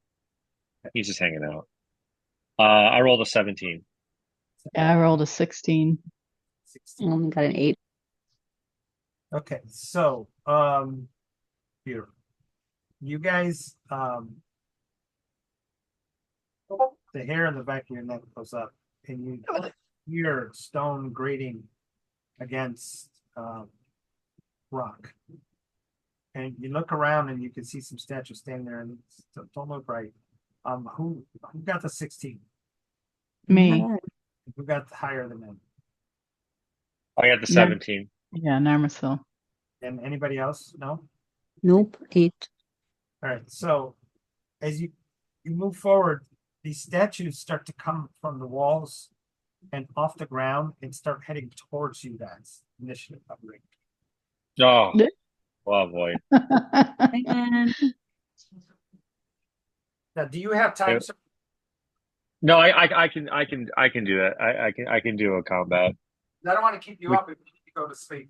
He's just hanging out. I rolled a 17. Yeah, I rolled a 16. 16. Only got an 8. Okay, so here. You guys the hair in the back of your neck goes up and you hear stone grating against rock. And you look around and you can see some statues standing there and don't look right. Who got the 16? Me. Who got higher than them? I got the No. 17. Yeah, Narmasil. And anybody else? No? Nope, 8. All right. So as you move forward, these statues start to come from the walls and off the ground and start heading towards you guys. Initiative upgrade. Oh, oh boy. And Now, do you have time? Yeah. No, I can do that. I can do a combat. I don't want to keep you up if you go to sleep.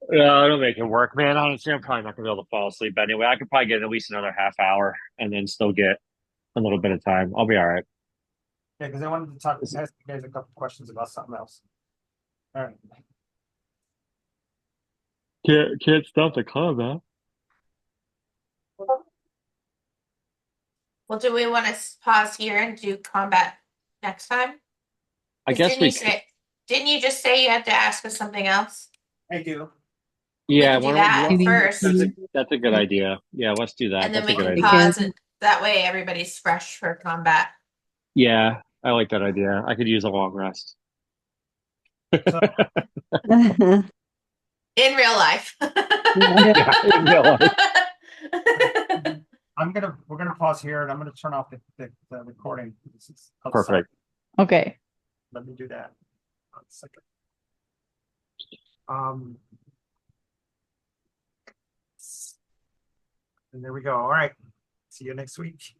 No, it'll make it work, man. Honestly, I'm probably not gonna be able to fall asleep anyway. I could probably get at least another half hour and then still get a little bit of time. I'll be all right. Yeah, because I wanted to ask you guys a couple questions about something else. All right. Can't stop the combat. Well, do we want to pause here and do combat next time? I 'Cause guess didn't we you say, didn't you just say you had to ask us something else? I do. yeah, We can do that first. that's a good idea. Yeah, let's do that. And then That's we a good can idea. pause it. That way everybody's fresh for combat. Yeah, I like that idea. I could use a long rest. So In real life. Yeah, in real life. we're gonna pause here and I'm gonna turn off the recording. This is outside. Perfect. Okay. Let me do that. 1 second. And there we go. All right. See you next week.